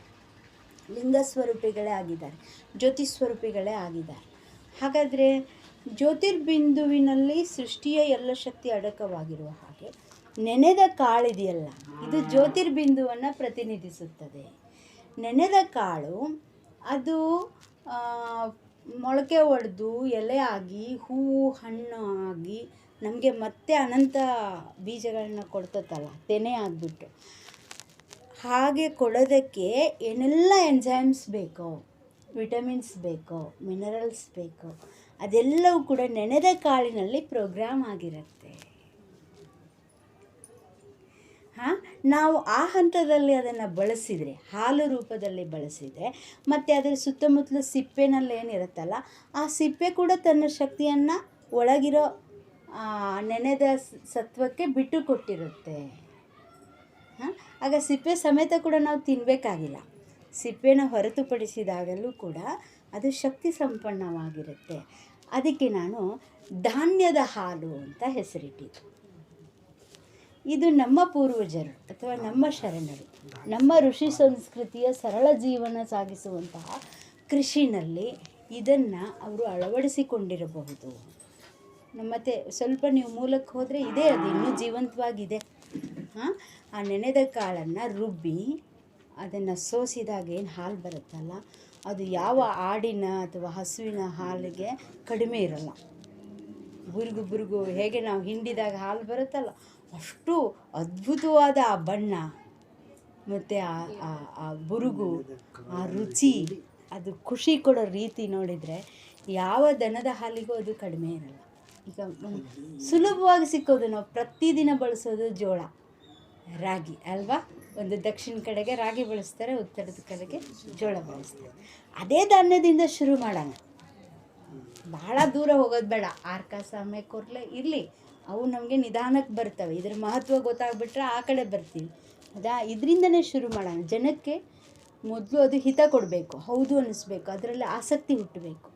ಲಿಂಗ ಸ್ವರೂಪಿಗಳೇ ಆಗಿದ್ದಾರೆ, ಜ್ಯೋತಿ ಸ್ವರೂಪಿಗಳೇ ಆಗಿದ್ದಾರೆ. ಹಾಗಾದರೆ ಜ್ಯೋತಿರ್ಬಿಂದುವಿನಲ್ಲಿ ಸೃಷ್ಟಿಯ ಎಲ್ಲ ಶಕ್ತಿ ಅಡಕವಾಗಿರುವ ಹಾಗೆ ನೆನೆದ ಕಾಳಿದೆಯಲ್ಲ, ಇದು ಜ್ಯೋತಿರ್ಬಿಂದುವನ್ನು ಪ್ರತಿನಿಧಿಸುತ್ತದೆ. ನೆನೆದ ಕಾಳು ಅದು ಮೊಳಕೆ ಒಡೆದು ಎಲೆ ಆಗಿ ಹೂವು ಹಣ್ಣು ಆಗಿ ನಮಗೆ ಮತ್ತೆ ಅನಂತ ಬೀಜಗಳನ್ನ ಕೊಡ್ತತ್ತಲ್ಲ, ತೆನೆ ಆಗಿಬಿಟ್ಟು. ಹಾಗೆ ಕೊಡೋದಕ್ಕೆ ಏನೆಲ್ಲ ಎಂಜೈಮ್ಸ್ ಬೇಕೋ, ವಿಟಮಿನ್ಸ್ ಬೇಕೋ, ಮಿನರಲ್ಸ್ ಬೇಕೋ, ಅದೆಲ್ಲವೂ ಕೂಡ ನೆನೆದ ಕಾಳಿನಲ್ಲಿ ಪ್ರೋಗ್ರಾಮ್ ಆಗಿರುತ್ತೆ. ನಾವು ಆ ಹಂತದಲ್ಲಿ ಅದನ್ನು ಬಳಸಿದರೆ, ಹಾಲು ರೂಪದಲ್ಲಿ ಬಳಸಿದರೆ, ಮತ್ತು ಅದರ ಸುತ್ತಮುತ್ತಲು ಸಿಪ್ಪೆನಲ್ಲಿ ಏನಿರುತ್ತಲ್ಲ, ಆ ಸಿಪ್ಪೆ ಕೂಡ ತನ್ನ ಶಕ್ತಿಯನ್ನು ಒಳಗಿರೋ ನೆನೆದ ಸತ್ವಕ್ಕೆ ಬಿಟ್ಟು ಕೊಟ್ಟಿರುತ್ತೆ. ಆಗ ಸಿಪ್ಪೆ ಸಮೇತ ಕೂಡ ನಾವು ತಿನ್ನಬೇಕಾಗಿಲ್ಲ. ಸಿಪ್ಪೆನ ಹೊರತುಪಡಿಸಿದಾಗಲೂ ಕೂಡ ಅದು ಶಕ್ತಿ ಸಂಪನ್ನವಾಗಿರುತ್ತೆ. ಅದಕ್ಕೆ ನಾನು ಧಾನ್ಯದ ಹಾಲು ಅಂತ ಹೆಸರಿಟ್ಟಿದ್ದು. ಇದು ನಮ್ಮ ಪೂರ್ವಜರು ಅಥವಾ ನಮ್ಮ ಶರಣರು, ನಮ್ಮ ಋಷಿ ಸಂಸ್ಕೃತಿಯ ಸರಳ ಜೀವನ ಸಾಗಿಸುವಂತಹ ಕೃಷಿನಲ್ಲಿ ಇದನ್ನು ಅವರು ಅಳವಡಿಸಿಕೊಂಡಿರಬಹುದು. ಮತ್ತು ಸ್ವಲ್ಪ ನೀವು ಮೂಲಕ್ಕೆ ಹೋದರೆ ಇದೆ, ಅದು ಇನ್ನೂ ಜೀವಂತವಾಗಿದೆ. ಆ ನೆನೆದ ಕಾಳನ್ನು ರುಬ್ಬಿ ಅದನ್ನು ಸೋಸಿದಾಗ ಏನು ಹಾಲು ಬರುತ್ತಲ್ಲ, ಅದು ಯಾವ ಆಡಿನ ಅಥವಾ ಹಸುವಿನ ಹಾಲಿಗೆ ಕಡಿಮೆ ಇರಲ್ಲ. ಬುರುಗು ಹೇಗೆ ನಾವು ಹಿಂಡಿದಾಗ ಹಾಲು ಬರುತ್ತಲ್ಲ, ಅಷ್ಟು ಅದ್ಭುತವಾದ ಆ ಬಣ್ಣ ಮತ್ತು ಆ ಬುರುಗು, ಆ ರುಚಿ, ಅದು ಖುಷಿ ಕೊಡೋ ರೀತಿ ನೋಡಿದರೆ ಯಾವ ದನದ ಹಾಲಿಗೂ ಅದು ಕಡಿಮೆ ಇರಲ್ಲ. ಈಗ ಸುಲಭವಾಗಿ ಸಿಕ್ಕೋದು, ನಾವು ಪ್ರತಿದಿನ ಬಳಸೋದು ಜೋಳ, ರಾಗಿ ಅಲ್ವಾ? ಒಂದು ದಕ್ಷಿಣ ಕಡೆಗೆ ರಾಗಿ ಬಳಸ್ತಾರೆ, ಉತ್ತರದ ಕಡೆಗೆ ಜೋಳ ಬಳಸ್ತಾರೆ. ಅದೇ ಧಾನ್ಯದಿಂದ ಶುರು ಮಾಡೋಣ, ಭಾಳ ದೂರ ಹೋಗೋದು ಬೇಡ. ಆರ್ಕ, ಸಾಮೆ, ಕೊರ್ಲೆ ಇರಲಿ, ಅವು ನಮಗೆ ನಿಧಾನಕ್ಕೆ ಬರ್ತವೆ. ಇದ್ರ ಮಹತ್ವ ಗೊತ್ತಾಗ್ಬಿಟ್ರೆ ಆ ಕಡೆ ಬರ್ತೀವಿ. ಹೌದಾ? ಇದರಿಂದನೇ ಶುರು ಮಾಡೋಣ. ಜನಕ್ಕೆ ಮೊದಲು ಅದು ಹಿತ ಕೊಡಬೇಕು, ಹೌದು ಅನ್ನಿಸ್ಬೇಕು, ಅದರಲ್ಲಿ ಆಸಕ್ತಿ ಹುಟ್ಟಬೇಕು.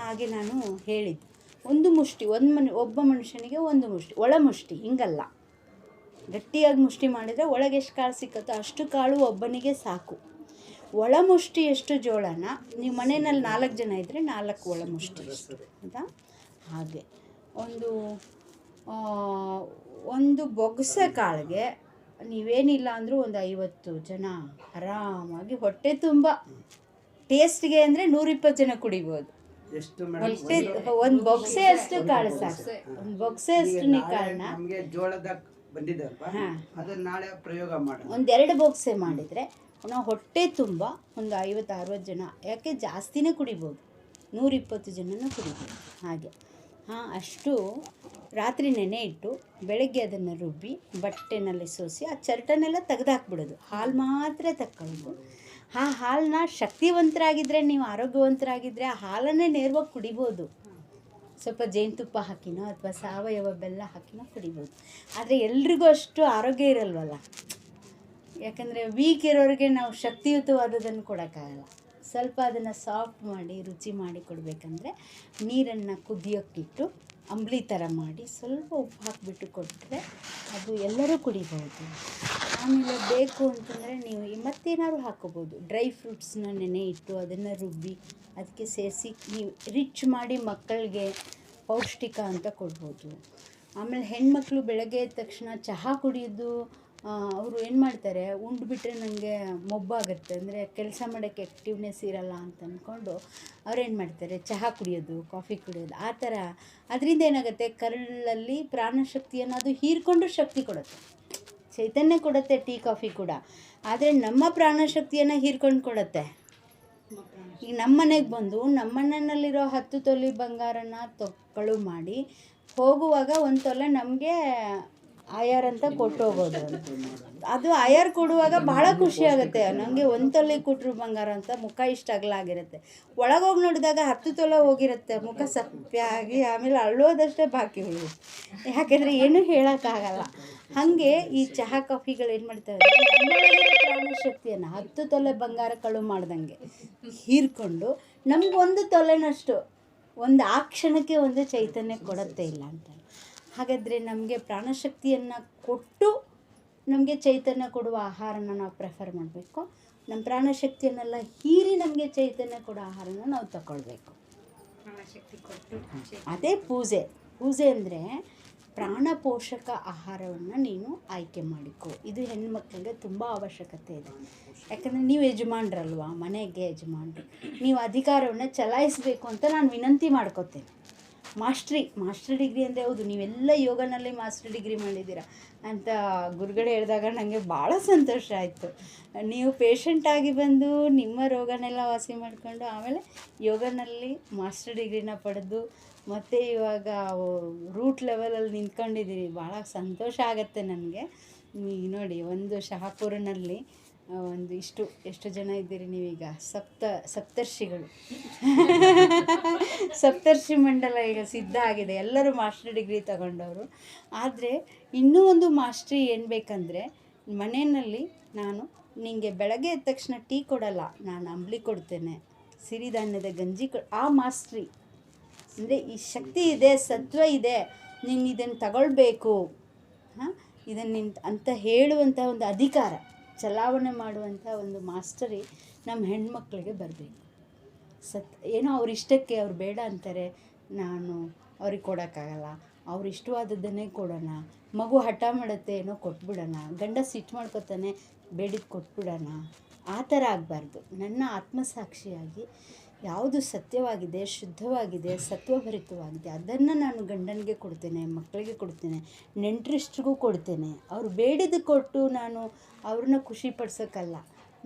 ಹಾಗೆ ನಾನು ಹೇಳಿದ್ದು, ಒಂದು ಮುಷ್ಟಿ, ಒಬ್ಬ ಮನುಷ್ಯನಿಗೆ ಒಂದು ಮುಷ್ಟಿ, ಒಳ ಮುಷ್ಟಿ, ಹಿಂಗಲ್ಲ, ಗಟ್ಟಿಯಾಗಿ ಮುಷ್ಟಿ ಮಾಡಿದರೆ ಒಳಗೆ ಎಷ್ಟು ಕಾಳು ಸಿಕ್ಕತ್ತೋ ಅಷ್ಟು ಕಾಳು ಒಬ್ಬನಿಗೆ ಸಾಕು. ಒಳ ಮುಷ್ಟಿ ಎಷ್ಟು ಜೋಳನ ನೀವು ಮನೆಯಲ್ಲಿ 4 ಜನ ಇದ್ದರೆ 4 ಒಳ ಮುಷ್ಟಿ ಅಷ್ಟು, ಹೌದಾ? ಹಾಗೆ ಒಂದು ಬೊಗಸೆ ಕಾಳಿಗೆ ನೀವೇನಿಲ್ಲ ಅಂದರೂ ಒಂದು 50 ಜನ ಆರಾಮಾಗಿ ಹೊಟ್ಟೆ ತುಂಬ, ಟೇಸ್ಟ್ಗೆ ಅಂದರೆ 120 ಜನ ಕುಡಿಬೋದು. ಎಷ್ಟು ಮೇಡಮ್ ಅಷ್ಟೇ ಒಂದು ಬೊಕ್ಸೆ ಅಷ್ಟು ಕಾಳು ಸಾಕು, ಒಂದು ಬೊಕ್ಸೆ ಅಷ್ಟು ನೀ ಕಾಳನ್ನ ನಮಗೆ ಜೋಳದ ಬಂದಿದ್ದಲ್ವಾ ಅದನ್ನ ನಾಳೆ ಪ್ರಯೋಗ ಮಾಡೋಣ. ಒಂದೆರಡು ಬೊಕ್ಸೆ ಮಾಡಿದರೆ ನಾವು ಹೊಟ್ಟೆ ತುಂಬ ಒಂದು 50-60 ಜನ, ಯಾಕೆ ಜಾಸ್ತಿನೇ ಕುಡಿಬೋದು, 120 ಜನನೂ ಕುಡಿಬೋದು ಹಾಗೆ. ಅಷ್ಟು ರಾತ್ರಿ ನೆನೆ ಇಟ್ಟು ಬೆಳಗ್ಗೆ ಅದನ್ನು ರುಬ್ಬಿ ಬಟ್ಟೆನಲ್ಲಿ ಸೋಸಿ ಆ ಚರ್ಟನೆಲ್ಲ ತೆಗೆದಾಕ್ಬಿಡೋದು, ಹಾಲು ಮಾತ್ರ ತಕ್ಕೊಳ್ಳೋದು. ಆ ಹಾಲನ್ನ ಶಕ್ತಿವಂತರಾಗಿದ್ದರೆ, ನೀವು ಆರೋಗ್ಯವಂತರಾಗಿದ್ದರೆ ಆ ಹಾಲನ್ನೇ ನೇರವಾಗಿ ಕುಡಿಬೋದು. ಸ್ವಲ್ಪ ಜೇನುತುಪ್ಪ ಹಾಕಿನೋ ಅಥವಾ ಸಾವಯವ ಬೆಲ್ಲ ಹಾಕಿನೋ ಕುಡಿಬೋದು. ಆದರೆ ಎಲ್ರಿಗೂ ಅಷ್ಟು ಆರೋಗ್ಯ ಇರಲ್ವಲ್ಲ, ಯಾಕಂದರೆ ವೀಕ್ ಇರೋರಿಗೆ ನಾವು ಶಕ್ತಿಯುತವಾದದನ್ನು ಕೊಡೋಕ್ಕಾಗಲ್ಲ. ಸ್ವಲ್ಪ ಅದನ್ನು ಸಾಫ್ಟ್ ಮಾಡಿ ರುಚಿ ಮಾಡಿ ಕೊಡಬೇಕಂದ್ರೆ ನೀರನ್ನು ಕುದಿಯೋಕ್ಕಿಟ್ಟು ಅಂಬ್ಲಿ ಥರ ಮಾಡಿ ಸ್ವಲ್ಪ ಉಪ್ಪು ಹಾಕಿಬಿಟ್ಟು ಕೊಟ್ಟರೆ ಅದು ಎಲ್ಲರೂ ಕುಡಿಬೋದು. ಆಮೇಲೆ ಬೇಕು ಅಂತಂದರೆ ನೀವು ಮತ್ತೇನಾದ್ರು ಹಾಕೋಬೋದು, ಡ್ರೈ ಫ್ರೂಟ್ಸ್ನ ನೆನೆ ಇಟ್ಟು ಅದನ್ನು ರುಬ್ಬಿ ಅದಕ್ಕೆ ಸೇರಿಸಿ ನೀವು ರಿಚ್ ಮಾಡಿ ಮಕ್ಕಳಿಗೆ ಪೌಷ್ಟಿಕ ಅಂತ ಕೊಡ್ಬೋದು. ಆಮೇಲೆ ಹೆಣ್ಮಕ್ಳು ಬೆಳಗ್ಗೆ ಎದ್ದ ತಕ್ಷಣ ಚಹಾ ಕುಡಿಯೋದು ಅವರು ಏನು ಮಾಡ್ತಾರೆ, ಉಂಡುಬಿಟ್ರೆ ನನಗೆ ಮೊಬ್ಬಾಗುತ್ತೆ, ಅಂದರೆ ಕೆಲಸ ಮಾಡೋಕ್ಕೆ ಆ್ಯಕ್ಟಿವ್ನೆಸ್ ಇರಲ್ಲ ಅಂತ ಅಂದ್ಕೊಂಡು ಅವ್ರೇನು ಮಾಡ್ತಾರೆ, ಚಹಾ ಕುಡಿಯೋದು, ಕಾಫಿ ಕುಡಿಯೋದು, ಆ ಥರ. ಅದರಿಂದ ಏನಾಗುತ್ತೆ, ಕರುಳಲ್ಲಿ ಪ್ರಾಣಶಕ್ತಿಯನ್ನು ಅದು ಹೀರ್ಕೊಂಡು ಶಕ್ತಿ ಕೊಡುತ್ತೆ, ಚೈತನ್ಯ ಕೊಡುತ್ತೆ ಟೀ ಕಾಫಿ ಕೂಡ. ಆದರೆ ನಮ್ಮ ಪ್ರಾಣಶಕ್ತಿಯನ್ನು ಹೀರ್ಕೊಂಡು ಕೊಡುತ್ತೆ. ಈಗ ನಮ್ಮ ಮನೆಗೆ ಬಂದು ನಮ್ಮ ಮನೆಯಲ್ಲಿರೋ 10 ತೊಲೆ ಬಂಗಾರನ ಕಳು ಮಾಡಿ ಹೋಗುವಾಗ 1 ತೊಲೆ ನಮಗೆ ಆಯಾರ್ ಅಂತ ಕೊಟ್ಟು ಹೋಗೋದು. ಅದು ಆಯಾರ್ ಕೊಡುವಾಗ ಭಾಳ ಖುಷಿ ಆಗುತ್ತೆ, ನನಗೆ 1 ತೊಲೆ ಕೊಟ್ಟರು ಬಂಗಾರ ಅಂತ ಮುಖ ಇಷ್ಟ ಅಗಲಾಗಿರುತ್ತೆ. ಒಳಗೋಗಿ ನೋಡಿದಾಗ 10 ತೊಲೆ ಹೋಗಿರುತ್ತೆ, ಮುಖ ಸಪ್ಪಾಗಿ ಆಮೇಲೆ ಅಳ್ಳೋದಷ್ಟೇ ಬಾಕಿ ಉಳಿಯುತ್ತೆ, ಯಾಕೆಂದರೆ ಏನೂ ಹೇಳೋಕ್ಕಾಗಲ್ಲ. ಹಾಗೆ ಈ ಚಹಾ ಕಾಫಿಗಳು ಏನು ಮಾಡ್ತಾರೆ, ಪ್ರಾಣಶಕ್ತಿಯನ್ನು 10 ತೊಲೆ ಬಂಗಾರ ಕಳು ಮಾಡ್ದಂಗೆ ಹೀರ್ಕೊಂಡು ನಮ್ಗೆ 1 ತೊಲೆನಷ್ಟು ಆ ಕ್ಷಣಕ್ಕೆ ಒಂದು ಚೈತನ್ಯ ಕೊಡುತ್ತೆ ಇಲ್ಲ ಅಂತ. ಹಾಗಾದರೆ ನಮಗೆ ಪ್ರಾಣಶಕ್ತಿಯನ್ನು ಕೊಟ್ಟು ನಮಗೆ ಚೈತನ್ಯ ಕೊಡುವ ಆಹಾರನ ನಾವು ಪ್ರೆಫರ್ ಮಾಡಬೇಕು. ನಮ್ಮ ಪ್ರಾಣಶಕ್ತಿಯನ್ನೆಲ್ಲ ಹೀರಿ ನಮಗೆ ಚೈತನ್ಯ ಕೊಡೋ ಆಹಾರನ ನಾವು ತಗೊಳ್ಬೇಕು. ಅದೇ ಪೂಜೆ ಅಂದರೆ ಪ್ರಾಣ ಪೋಷಕ ಆಹಾರವನ್ನು ನೀನು ಆಯ್ಕೆ ಮಾಡಿಕೊ. ಇದು ಹೆಣ್ಮಕ್ಳಿಗೆ ತುಂಬ ಅವಶ್ಯಕತೆ ಇದೆ. ಯಾಕಂದರೆ ನೀವು ಯಜಮಾನ್ರಲ್ವಾ, ಮನೆಗೆ ಯಜಮಾನ್ರು, ನೀವು ಅಧಿಕಾರವನ್ನು ಚಲಾಯಿಸಬೇಕು ಅಂತ ನಾನು ವಿನಂತಿ ಮಾಡ್ಕೋತೇನೆ. ಮಾಸ್ಟರ್ ಡಿಗ್ರಿ ಅಂದರೆ ಹೌದು, ನೀವೆಲ್ಲ ಯೋಗನಲ್ಲಿ ಮಾಸ್ಟರ್ ಡಿಗ್ರಿ ಮಾಡಿದ್ದೀರಾ ಅಂತ ಗುರುಗಳು ಹೇಳಿದಾಗ ನನಗೆ ಭಾಳ ಸಂತೋಷ ಆಯಿತು. ನೀವು ಪೇಷಂಟಾಗಿ ಬಂದು ನಿಮ್ಮ ರೋಗನೆಲ್ಲ ವಾಸಿ ಮಾಡಿಕೊಂಡು ಆಮೇಲೆ ಯೋಗನಲ್ಲಿ ಮಾಸ್ಟರ್ ಡಿಗ್ರಿನ ಪಡೆದು ಮತ್ತು ಇವಾಗ ರೂಟ್ ಲೆವೆಲಲ್ಲಿ ನಿಂತ್ಕೊಂಡಿದ್ದೀರಿ, ಭಾಳ ಸಂತೋಷ ಆಗುತ್ತೆ ನನಗೆ. ಈಗ ನೋಡಿ, ಒಂದು ಶಹಾಪುರನಲ್ಲಿ ಒಂದು ಎಷ್ಟು ಜನ ಇದ್ದೀರಿ ನೀವೀಗ, ಸಪ್ತರ್ಷಿಗಳು ಸಪ್ತರ್ಷಿ ಮಂಡಲ ಈಗ ಸಿದ್ಧ ಆಗಿದೆ, ಎಲ್ಲರೂ ಮಾಸ್ಟರ್ ಡಿಗ್ರಿ ತಗೊಂಡವರು. ಆದರೆ ಇನ್ನೂ ಒಂದು ಮಾಸ್ಟ್ರಿ ಏನು ಬೇಕಂದರೆ, ಮನೆಯಲ್ಲಿ ನಾನು ನಿಮಗೆ ಬೆಳಗ್ಗೆ ಎದ್ದ ತಕ್ಷಣ ಟೀ ಕೊಡಲ್ಲ, ನಾನು ಅಂಬ್ಲಿ ಕೊಡ್ತೇನೆ, ಸಿರಿಧಾನ್ಯದ ಗಂಜಿ ಆ ಮಾಸ್ಟ್ರಿ ಅಂದರೆ ಈ ಶಕ್ತಿ ಇದೆ, ಸತ್ವ ಇದೆ, ನೀನು ಇದನ್ನು ತಗೊಳ್ಬೇಕು, ಇದನ್ನು ಅಂತ ಹೇಳುವಂಥ ಒಂದು ಅಧಿಕಾರ, ಚಲಾವಣೆ ಮಾಡುವಂಥ ಒಂದು ಮಾಸ್ಟರಿ ನಮ್ಮ ಹೆಣ್ಮಕ್ಳಿಗೆ ಬರಬೇಕು. ಏನೋ ಅವ್ರ ಇಷ್ಟಕ್ಕೆ ಅವ್ರು ಬೇಡ ಅಂತಾರೆ, ನಾನು ಅವ್ರಿಗೆ ಕೊಡೋಕ್ಕಾಗಲ್ಲ, ಅವ್ರು ಇಷ್ಟವಾದದ್ದನ್ನೇ ಕೊಡೋಣ, ಮಗು ಹಠ ಮಾಡುತ್ತೆ ಏನೋ ಕೊಟ್ಬಿಡೋಣ, ಗಂಡ ಸಿಟ್ಟು ಮಾಡ್ಕೊತಾನೆ ಬೇಡಿದ್ದು ಕೊಟ್ಬಿಡೋಣ, ಆ ಥರ ಆಗಬಾರ್ದು. ನನ್ನ ಆತ್ಮಸಾಕ್ಷಿಯಾಗಿ ಯಾವುದು ಸತ್ಯವಾಗಿದೆ, ಶುದ್ಧವಾಗಿದೆ, ಸತ್ವಭರಿತವಾಗಿದೆ ಅದನ್ನು ನಾನು ಗಂಡನಿಗೆ ಕೊಡ್ತೇನೆ, ಮಕ್ಕಳಿಗೆ ಕೊಡ್ತೇನೆ, ನೆಂಟರಿಷ್ಟ್ರಿಗೂ ಕೊಡ್ತೇನೆ. ಅವ್ರು ಬೇಡಿದ್ದು ಕೊಟ್ಟು ನಾನು ಅವ್ರನ್ನ ಖುಷಿಪಡ್ಸೋಕ್ಕಲ್ಲ,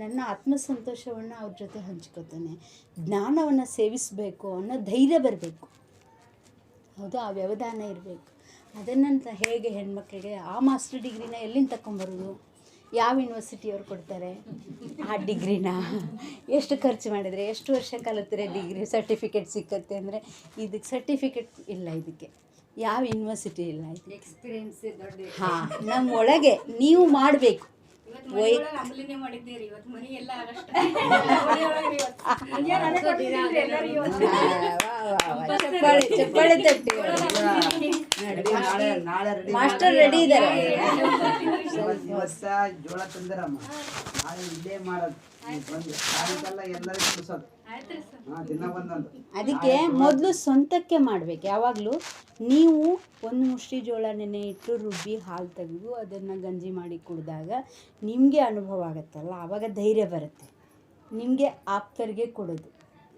ನನ್ನ ಆತ್ಮಸಂತೋಷವನ್ನು ಅವ್ರ ಜೊತೆ ಹಂಚ್ಕೋತೇನೆ. ಜ್ಞಾನವನ್ನು ಸೇವಿಸಬೇಕು ಅನ್ನೋ ಧೈರ್ಯ ಬರಬೇಕು, ಹೌದು, ಆ ವ್ಯವಧಾನ ಇರಬೇಕು. ಅದನ್ನು ಹೇಗೆ ಹೆಣ್ಮಕ್ಳಿಗೆ ಆ ಮಾಸ್ಟರ್ ಡಿಗ್ರಿನ ಎಲ್ಲಿಂದ ತಗೊಂಬರೋದು, ಯಾವ ಯೂನಿವರ್ಸಿಟಿಯವ್ರು ಕೊಡ್ತಾರೆ ಆ ಡಿಗ್ರಿನ, ಎಷ್ಟು ಖರ್ಚು ಮಾಡಿದರೆ, ಎಷ್ಟು ವರ್ಷ ಕಲಿತರೆ ಡಿಗ್ರಿ ಸರ್ಟಿಫಿಕೇಟ್ ಸಿಕ್ಕತ್ತೆ ಅಂದರೆ, ಇದಕ್ಕೆ ಸರ್ಟಿಫಿಕೇಟ್ ಇಲ್ಲ, ಇದಕ್ಕೆ ಯಾವ ಯೂನಿವರ್ಸಿಟಿ ಇಲ್ಲ, ಇದು ಎಕ್ಸ್ಪೀರಿಯನ್ಸ್ ದೊಡ್ಡ. ಹಾಂ, ನಮ್ಮ ಒಳಗೆ ನೀವು ಮಾಡಬೇಕು. ಚಪ್ಪಾಳೆ ತಟ್ಟಿ. ಮಾಸ್ಟರ್ ರೆಡಿ ಇದ್ದಾರೆ. ಹೊಸ ಜೋಳ ತಂದಿರಮ್ಮ, ನಾಳೆ ಇಲ್ಲೇ ಮಾಡೋದು, ಬಂದು ಸಾಯಂಕಾಲ ಎಲ್ಲರಿಗೂ ಕುಡಿಸೋದು, ದಿನ ಬಂದಂದು. ಅದಕ್ಕೆ ಮೊದಲು ಸ್ವಂತಕ್ಕೆ ಮಾಡಬೇಕು. ಯಾವಾಗಲೂ ನೀವು ಒಂದು ಮುಷ್ಟಿ ಜೋಳ ನೆನೆ ಇಟ್ಟು ರುಬ್ಬಿ ಹಾಲು ತೆಗೆದು ಅದನ್ನು ಗಂಜಿ ಮಾಡಿ ಕುಡಿದಾಗ ನಿಮಗೆ ಅನುಭವ ಆಗುತ್ತಲ್ಲ, ಆವಾಗ ಧೈರ್ಯ ಬರುತ್ತೆ. ನಿಮಗೆ ಆಪ್ತರಿಗೆ ಕೊಡೋದು,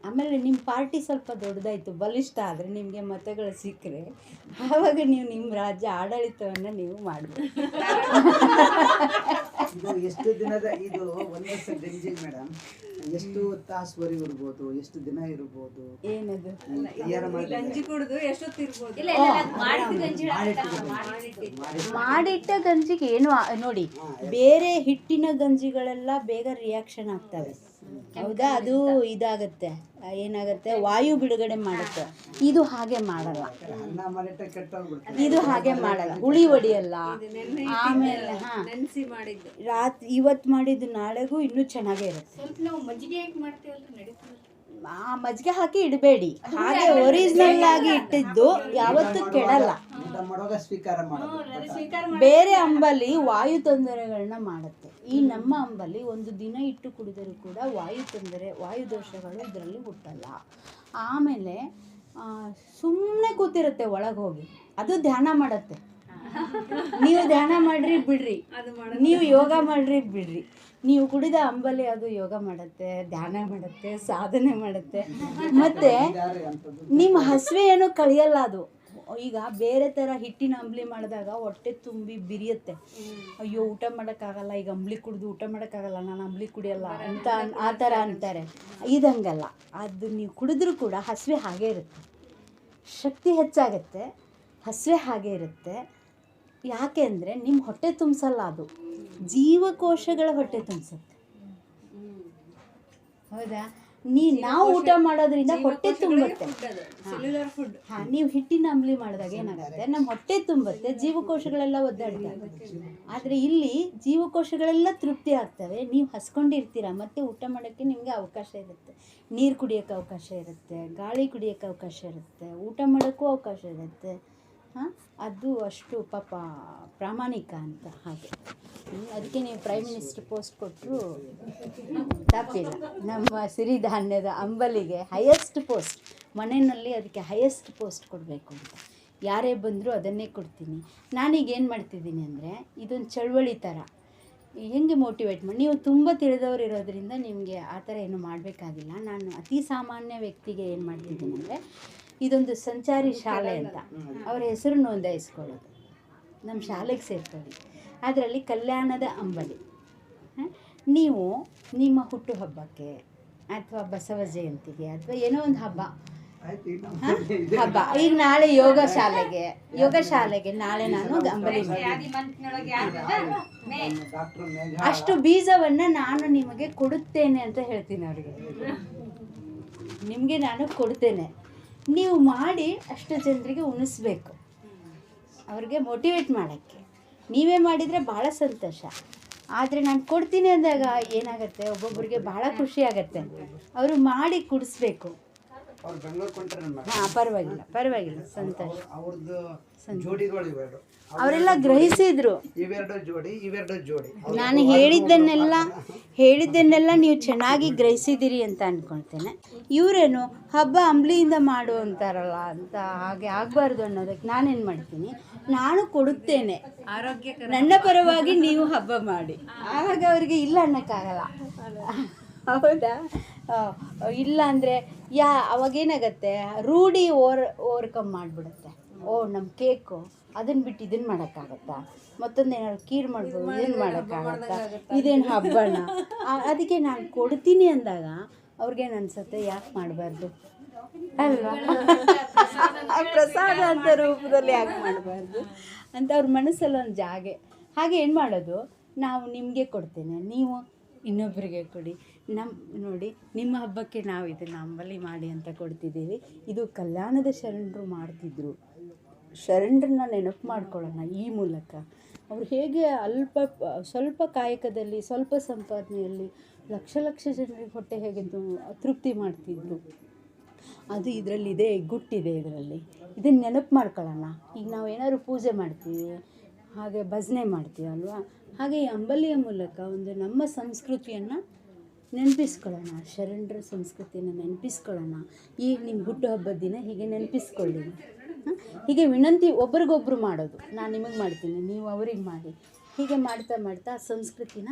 ಆಮೇಲೆ ನಿಮ್ಮ ಪಾರ್ಟಿ ಸ್ವಲ್ಪ ದೊಡ್ಡದಾಯಿತು, ಬಲಿಷ್ಠ ಆದರೆ ನಿಮಗೆ ಮತಗಳು ಸಿಕ್ಕರೆ ಆವಾಗ ನೀವು ನಿಮ್ಮ ರಾಜ್ಯ ಆಡಳಿತವನ್ನು ನೀವು ಮಾಡಬೇಕು. ಇದು ಎಷ್ಟು ದಿನದ ಇದು ಒಂದು ಗಂಜಿ ಮೇಡಮ್, ಎಷ್ಟು ತಾಸುವರೆಗೂ ಇರ್ಬೋದು, ಎಷ್ಟು ದಿನ ಇರ್ಬೋದು? ಏನದು ಗಂಜಿ ಕುಡಿದು ಎಷ್ಟೊತ್ತಿರ್ಬೋದು? ಮಾಡಿಟ್ಟ ಗಂಜಿಗೆ ಏನು ನೋಡಿ, ಬೇರೆ ಹಿಟ್ಟಿನ ಗಂಜಿಗಳೆಲ್ಲ ಬೇಗ ರಿಯಾಕ್ಷನ್ ಆಗ್ತವೆ, ಹೌದಾ? ಅದು ಇದಾಗತ್ತೆ, ಏನಾಗುತ್ತೆ, ವಾಯು ಬಿಡುಗಡೆ ಮಾಡುತ್ತೆ. ಇದು ಹಾಗೆ ಮಾಡಲ್ಲ, ಅನ್ನ ಮಾಡಿಟ್ಟ ಕೆಟ್ಟೋಗ್ಬಿಡ್ತಾರೆ. ಇದು ಹಾಗೆ ಮಾಡಲ್ಲ, ಹುಳಿ ಹೊಡಿಯಲ್ಲ. ಆಮೇಲೆ ನೆನೆಸಿ ಮಾಡಿದ್ದು ಇವತ್ತು ಮಾಡಿದ್ದು ನಾಳೆಗೂ ಇನ್ನೂ ಚೆನ್ನಾಗೇ ಇರುತ್ತೆ. ನಾವು ಮಜ್ಜಿಗೆ ಹೇಗೆ ಮಾಡ್ತೀವಲ್ಲ ನಡೀತದೆ. ಆ ಮಜ್ಜಿಗೆ ಹಾಕಿ ಇಡಬೇಡಿ, ಹಾಗೆ ಒರಿಜಿನಲ್ ಆಗಿ ಇಟ್ಟಿದ್ದು ಯಾವತ್ತೂ ಕೆಡಲ್ಲ. ಊಟ ಮಾಡುವಾಗ ಸ್ವೀಕಾರ ಮಾಡೋದು. ಬೇರೆ ಅಂಬಲಿ ವಾಯು ತೊಂದರೆಗಳನ್ನ ಮಾಡುತ್ತೆ. ಈ ನಮ್ಮ ಅಂಬಲಿ ಒಂದು ದಿನ ಇಟ್ಟು ಕುಡಿದರೂ ಕೂಡ ವಾಯು ತೊಂದರೆ, ವಾಯು ದೋಷಗಳು ಇದರಲ್ಲಿ ಹುಟ್ಟಲ್ಲ. ಆಮೇಲೆ ಸುಮ್ಮನೆ ಕೂತಿರುತ್ತೆ ಒಳಗೆ ಹೋಗಿ, ಅದು ಧ್ಯಾನ ಮಾಡುತ್ತೆ. ನೀವು ಧ್ಯಾನ ಮಾಡ್ರಿ ಬಿಡ್ರಿ, ನೀವು ಯೋಗ ಮಾಡ್ರಿ ಬಿಡ್ರಿ, ನೀವು ಕುಡಿದ ಅಂಬಲಿ ಅದು ಯೋಗ ಮಾಡುತ್ತೆ, ಧ್ಯಾನ ಮಾಡುತ್ತೆ, ಸಾಧನೆ ಮಾಡುತ್ತೆ. ಮತ್ತು ನಿಮ್ಮ ಹಸಿವೆ ಏನೂ ಕಳಿಯಲ್ಲ ಅದು. ಈಗ ಬೇರೆ ಥರ ಹಿಟ್ಟಿನ ಅಂಬಲಿ ಮಾಡಿದಾಗ ಹೊಟ್ಟೆ ತುಂಬಿ ಬಿರಿಯುತ್ತೆ, ಅಯ್ಯೋ ಊಟ ಮಾಡೋಕ್ಕಾಗಲ್ಲ, ಈಗ ಅಂಬಲಿ ಕುಡಿದು ಊಟ ಮಾಡೋಕ್ಕಾಗಲ್ಲ, ನಾನು ಅಂಬಲಿ ಕುಡಿಯಲ್ಲ ಅಂತ ಆ ಥರ ಅಂತಾರೆ. ಇದಂಗಲ್ಲ, ಅದು ನೀವು ಕುಡಿದ್ರೂ ಕೂಡ ಹಸಿವೆ ಹಾಗೇ ಇರುತ್ತೆ, ಶಕ್ತಿ ಹೆಚ್ಚಾಗುತ್ತೆ, ಹಸಿವೆ ಹಾಗೇ ಇರುತ್ತೆ. ಯಾಕೆ ಅಂದರೆ ನಿಮ್ಮ ಹೊಟ್ಟೆ ತುಂಬಿಸಲ್ಲ, ಅದು ಜೀವಕೋಶಗಳ ಹೊಟ್ಟೆ ತುಂಬಿಸುತ್ತೆ, ಹೌದಾ? ನಾವು ಊಟ ಮಾಡೋದ್ರಿಂದ ಹೊಟ್ಟೆ ತುಂಬುತ್ತೆ. ಹಾಂ, ನೀವು ಹಿಟ್ಟಿನ ಅಂಬಲಿ ಮಾಡಿದಾಗ ಏನಾಗುತ್ತೆ, ನಮ್ಮ ಹೊಟ್ಟೆ ತುಂಬುತ್ತೆ, ಜೀವಕೋಶಗಳೆಲ್ಲ ಒದ್ದಾಡ್ತವೆ. ಆದರೆ ಇಲ್ಲಿ ಜೀವಕೋಶಗಳೆಲ್ಲ ತೃಪ್ತಿ ಆಗ್ತವೆ, ನೀವು ಹಸ್ಕೊಂಡಿರ್ತೀರ, ಮತ್ತು ಊಟ ಮಾಡೋಕ್ಕೆ ನಿಮಗೆ ಅವಕಾಶ ಇರುತ್ತೆ, ನೀರು ಕುಡಿಯೋಕ್ಕೆ ಅವಕಾಶ ಇರುತ್ತೆ, ಗಾಳಿ ಕುಡಿಯೋಕ್ಕೆ ಅವಕಾಶ ಇರುತ್ತೆ, ಊಟ ಮಾಡೋಕ್ಕೂ ಅವಕಾಶ ಇರುತ್ತೆ. ಅದು ಅಷ್ಟು ಪಾಪ ಪ್ರಾಮಾಣಿಕ ಅಂತ. ಹಾಗೆ ಅದಕ್ಕೆ ನೀವು ಪ್ರೈಮ್ ಮಿನಿಸ್ಟರ್ ಪೋಸ್ಟ್ ಕೊಟ್ಟರು ತಪ್ಪಿಲ್ಲ. ನಮ್ಮ ಸಿರಿಧಾನ್ಯದ ಅಂಬಲಿಗೆ ಹೈಯೆಸ್ಟ್ ಪೋಸ್ಟ್, ಮನೆಯಲ್ಲಿ ಅದಕ್ಕೆ ಹೈಯೆಸ್ಟ್ ಪೋಸ್ಟ್ ಕೊಡಬೇಕು ಅಂತ. ಯಾರೇ ಬಂದರೂ ಅದನ್ನೇ ಕೊಡ್ತೀನಿ. ನಾನೀಗ ಏನು ಮಾಡ್ತಿದ್ದೀನಿ ಅಂದರೆ, ಇದೊಂದು ಚಳುವಳಿ ಥರ. ಹೆಂಗೆ ಮೋಟಿವೇಟ್ ಮಾಡಿ, ನೀವು ತುಂಬ ತಿಳಿದವರು ಇರೋದ್ರಿಂದ ನಿಮಗೆ ಆ ಥರ ಏನು ಮಾಡಬೇಕಾಗಿಲ್ಲ. ನಾನು ಅತಿ ಸಾಮಾನ್ಯ ವ್ಯಕ್ತಿಗೆ ಏನು ಮಾಡ್ತಿದ್ದೀನಿ ಅಂದರೆ, ಇದೊಂದು ಸಂಚಾರಿ ಶಾಲೆ ಅಂತ ಅವ್ರ ಹೆಸರು ನೋಂದಾಯಿಸ್ಕೊಳ್ಳೋದು, ನಮ್ಮ ಶಾಲೆಗೆ ಸೇರ್ಕೊಳ್ಳಿ. ಅದರಲ್ಲಿ ಕಲ್ಯಾಣದ ಅಂಬಲಿ. ನೀವು ನಿಮ್ಮ ಹುಟ್ಟುಹಬ್ಬಕ್ಕೆ ಅಥವಾ ಬಸವ ಜಯಂತಿಗೆ ಅಥವಾ ಏನೋ ಒಂದು ಹಬ್ಬ, ಈಗ ನಾಳೆ ಯೋಗ ಶಾಲೆಗೆ ನಾಳೆ ನಾನು ಅಂಬಲಿ ಅಷ್ಟು ಬೀಜವನ್ನು ನಾನು ನಿಮಗೆ ಕೊಡುತ್ತೇನೆ ಅಂತ ಹೇಳ್ತೀನಿ ಅವರಿಗೆ. ನಿಮಗೆ ನಾನು ಕೊಡ್ತೇನೆ, ನೀವು ಮಾಡಿ ಅಷ್ಟು ಜನರಿಗೆ ಉಣಿಸ್ಬೇಕು, ಅವ್ರಿಗೆ ಮೋಟಿವೇಟ್ ಮಾಡೋಕ್ಕೆ. ನೀವೇ ಮಾಡಿದರೆ ಭಾಳ ಸಂತೋಷ. ಆದರೆ ನಾನು ಕೊಡ್ತೀನಿ ಅಂದಾಗ ಏನಾಗುತ್ತೆ, ಒಬ್ಬೊಬ್ಬರಿಗೆ ಭಾಳ ಖುಷಿ ಆಗುತ್ತೆ, ಅವರು ಮಾಡಿ ಕುಡಿಸ್ಬೇಕು. ಹಾಂ, ಪರವಾಗಿಲ್ಲ ಸಂತೋಷ. ಅವರೆಲ್ಲ ಗ್ರಹಿಸಿದ್ರು. ನಾನು ಹೇಳಿದ್ದನ್ನೆಲ್ಲ ನೀವು ಚೆನ್ನಾಗಿ ಗ್ರಹಿಸಿದ್ದೀರಿ ಅಂತ ಅಂದ್ಕೊಳ್ತೇನೆ. ಇವರೇನು ಹಬ್ಬ ಅಂಬ್ಲಿಯಿಂದ ಮಾಡು ಅಂತಾರಲ್ಲ ಅಂತ, ಹಾಗೆ ಆಗಬಾರ್ದು ಅನ್ನೋದಕ್ಕೆ ನಾನೇನು ಮಾಡ್ತೀನಿ, ನಾನು ಕೊಡುತ್ತೇನೆ, ನನ್ನ ಪರವಾಗಿ ನೀವು ಹಬ್ಬ ಮಾಡಿ. ಆವಾಗ ಅವರಿಗೆ ಇಲ್ಲ ಅನ್ನೋಕ್ಕಾಗಲ್ಲ, ಹೌದಾ? ಇಲ್ಲ ಅಂದರೆ ಅವಾಗೇನಾಗತ್ತೆ, ರೂಢಿ ಓವರ್ಕಮ್ ಮಾಡಿಬಿಡುತ್ತೆ. ನಮ್ಮ ಕೇಕು ಅದನ್ನು ಬಿಟ್ಟು ಇದನ್ನು ಮಾಡೋಕ್ಕಾಗತ್ತಾ, ಮತ್ತೊಂದು ಏನಾದ್ರು ಕೀರು ಮಾಡ್ಬೋದು, ಇದನ್ನು ಮಾಡೋಕ್ಕಾಗತ್ತಾ, ಇದೇನು ಹಬ್ಬನ? ಅದಕ್ಕೆ ನಾನು ಕೊಡ್ತೀನಿ ಅಂದಾಗ ಅವ್ರಿಗೇನು ಅನಿಸುತ್ತೆ, ಯಾಕೆ ಮಾಡಬಾರ್ದು ಅಲ್ವಾ? ಪ್ರಸಾದ ಅಂತ ರೂಪದಲ್ಲಿ ಯಾಕೆ ಮಾಡಬಾರ್ದು ಅಂತ ಅವ್ರ ಮನಸ್ಸಲ್ಲಿ ಒಂದು ಜಾಗೆ. ಹಾಗೆ ಏನು ಮಾಡೋದು, ನಾವು ನಿಮಗೆ ಕೊಡ್ತೇನೆ, ನೀವು ಇನ್ನೊಬ್ಬರಿಗೆ ಕೊಡಿ. ನೋಡಿ, ನಿಮ್ಮ ಹಬ್ಬಕ್ಕೆ ನಾವು ಇದನ್ನು ಅಂಬಲಿ ಮಾಡಿ ಅಂತ ಕೊಡ್ತಿದ್ದೀವಿ. ಇದು ಕಲ್ಯಾಣದ ಶರಣರು ಮಾಡ್ತಿದ್ರು. ಶರಣರನ್ನ ನೆನಪು ಮಾಡ್ಕೊಳ್ಳೋಣ ಈ ಮೂಲಕ. ಅವ್ರು ಹೇಗೆ ಸ್ವಲ್ಪ ಕಾಯಕದಲ್ಲಿ, ಸ್ವಲ್ಪ ಸಂಪಾದನೆಯಲ್ಲಿ ಲಕ್ಷ ಜನರಿಗೆ ಹೊಟ್ಟೆ ಹೇಗೆ ತೃಪ್ತಿ ಮಾಡ್ತಿದ್ರು, ಅದು ಇದರಲ್ಲಿದೆ, ಗುಟ್ಟಿದೆ ಇದರಲ್ಲಿ. ಇದನ್ನು ನೆನಪು ಮಾಡ್ಕೊಳ್ಳೋಣ. ಈಗ ನಾವು ಏನಾದ್ರು ಪೂಜೆ ಮಾಡ್ತೀವಿ, ಹಾಗೆ ಭಜನೆ ಮಾಡ್ತೀವಿ ಅಲ್ವಾ, ಹಾಗೆ ಈ ಅಂಬಲಿಯ ಮೂಲಕ ಒಂದು ನಮ್ಮ ಸಂಸ್ಕೃತಿಯನ್ನು ನೆನಪಿಸ್ಕೊಳ್ಳೋಣ, ಶರಣರ ಸಂಸ್ಕೃತಿಯನ್ನು ನೆನಪಿಸ್ಕೊಳ್ಳೋಣ. ಈಗ ನಿಮ್ಮ ಹುಟ್ಟುಹಬ್ಬದ ದಿನ ಹೀಗೆ ನೆನಪಿಸ್ಕೊಳ್ಳಿ. ಹೀಗೆ ವಿನಂತಿ ಒಬ್ರಿಗೊಬ್ರು ಮಾಡೋದು, ನಾನು ನಿಮಗೆ ಮಾಡ್ತೀನಿ ನೀವು ಅವ್ರಿಗೆ ಮಾಡಿ, ಹೀಗೆ ಮಾಡ್ತಾ ಮಾಡ್ತಾ ಆ ಸಂಸ್ಕೃತಿನ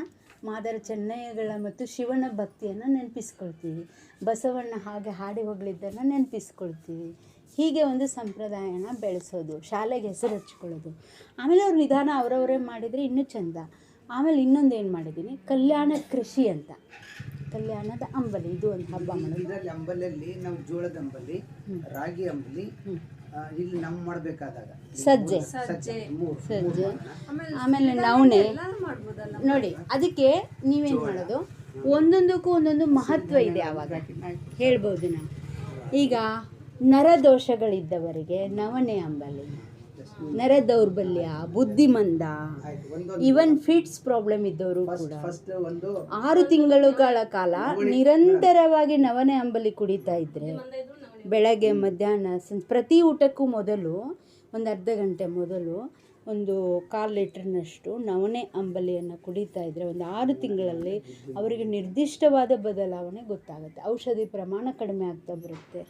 ಮಾದರ ಚೆನ್ನಯ್ಯಗಳ ಮತ್ತು ಶಿವನ ಭಕ್ತಿಯನ್ನು ನೆನಪಿಸ್ಕೊಳ್ತೀವಿ. ಬಸವಣ್ಣ ಹಾಗೆ ಹಾಡಿ ಹೋಗ್ಲಿದ್ದನ್ನು ನೆನಪಿಸ್ಕೊಳ್ತೀವಿ. ಹೀಗೆ ಒಂದು ಸಂಪ್ರದಾಯನ ಬೆಳೆಸೋದು, ಶಾಲೆಗೆ ಹೆಸರು ಹಚ್ಕೊಳ್ಳೋದು. ಆಮೇಲೆ ಅವ್ರು ನಿಧಾನ ಅವರವರೇ ಮಾಡಿದರೆ ಇನ್ನೂ ಚೆಂದ. ಆಮೇಲೆ ಇನ್ನೊಂದು ಏನು ಮಾಡಿದ್ದೀನಿ, ಕಲ್ಯಾಣ ಕೃಷಿ ಅಂತ, ಕಲ್ಯಾಣದ ಅಂಬಲಿ, ಇದು ಒಂದು ಹಬ್ಬ ಮಾಡೋದು. ಇದರಲ್ಲಿ ಅಂಬಲಿಯಲ್ಲಿ ನಾವು ಜೋಳದ ಅಂಬಲಿ, ರಾಗಿ ಅಂಬಲಿ, ಇಲ್ಲಿ ನಾವು ಮಾಡಬೇಕಾದಾಗ ಸಜ್ಜೆ, ಆಮೇಲೆ ನವಣೆ ನೋಡಿ. ಅದಕ್ಕೆ ನೀವೇನು ಮಾಡೋದು, ಒಂದೊಂದಕ್ಕೂ ಒಂದೊಂದು ಮಹತ್ವ ಇದೆ. ಆವಾಗ ಹೇಳ್ಬೋದು ನಾವು. ಈಗ ನರದೋಷಗಳಿದ್ದವರಿಗೆ ನವಣೆ ಅಂಬಲಿ, ನರ ದೌರ್ಬಲ್ಯ, ಬುದ್ಧಿಮಂದ, ಈವನ್ ಫಿಟ್ಸ್ ಪ್ರಾಬ್ಲಮ್ ಇದ್ದವರು ಕೂಡ 6 ತಿಂಗಳುಗಳ ಕಾಲ ನಿರಂತರವಾಗಿ ನವಣೆ ಅಂಬಲಿ ಕುಡಿತಾ ಇದ್ದರೆ, ಬೆಳಗ್ಗೆ ಮಧ್ಯಾಹ್ನ ಪ್ರತಿ ಊಟಕ್ಕೂ ಮೊದಲು ಒಂದು ಅರ್ಧ ಗಂಟೆ ಮೊದಲು ಒಂದು 1/4 ಲೀಟ್ರ್ನಷ್ಟು ನವಣೆ ಅಂಬಲಿಯನ್ನು ಕುಡಿತಾ ಇದ್ದರೆ ಒಂದು 6 ತಿಂಗಳಲ್ಲಿ ಅವರಿಗೆ ನಿರ್ದಿಷ್ಟವಾದ ಬದಲಾವಣೆ ಗೊತ್ತಾಗುತ್ತೆ. ಔಷಧಿ ಪ್ರಮಾಣ ಕಡಿಮೆ ಆಗ್ತಾ ಬರುತ್ತೆ.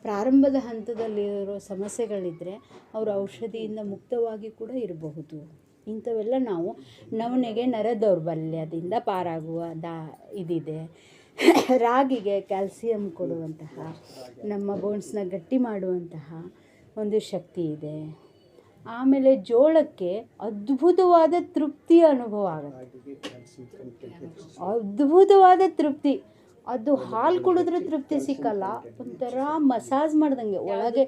ಪ್ರಾರಂಭದ ಹಂತದಲ್ಲಿರೋ ಸಮಸ್ಯೆಗಳಿದ್ದರೆ ಅವರು ಔಷಧಿಯಿಂದ ಮುಕ್ತವಾಗಿ ಕೂಡ ಇರಬಹುದು. ಇಂಥವೆಲ್ಲ ನಾವು ನವಣೆಗೆ ನರ ದೌರ್ಬಲ್ಯದಿಂದ ಪಾರಾಗುವ ಇದಿದೆ. ರಾಗಿಗೆ ಕ್ಯಾಲ್ಸಿಯಂ ಕೊಡುವಂತಹ, ನಮ್ಮ ಬೋನ್ಸ್ನ ಗಟ್ಟಿ ಮಾಡುವಂತಹ ಒಂದು ಶಕ್ತಿ ಇದೆ. ಆಮೇಲೆ ಜೋಳಕ್ಕೆ ಅದ್ಭುತವಾದ ತೃಪ್ತಿಯ ಅನುಭವ ಆಗುತ್ತೆ, ಅದ್ಭುತವಾದ ತೃಪ್ತಿ. ಅದು ಹಾಲು ಕುಡಿದ್ರೆ ತೃಪ್ತಿ ಸಿಕ್ಕಲ್ಲ, ಒಂಥರ ಮಸಾಜ್ ಮಾಡ್ದಂಗೆ ಒಳಗೆ.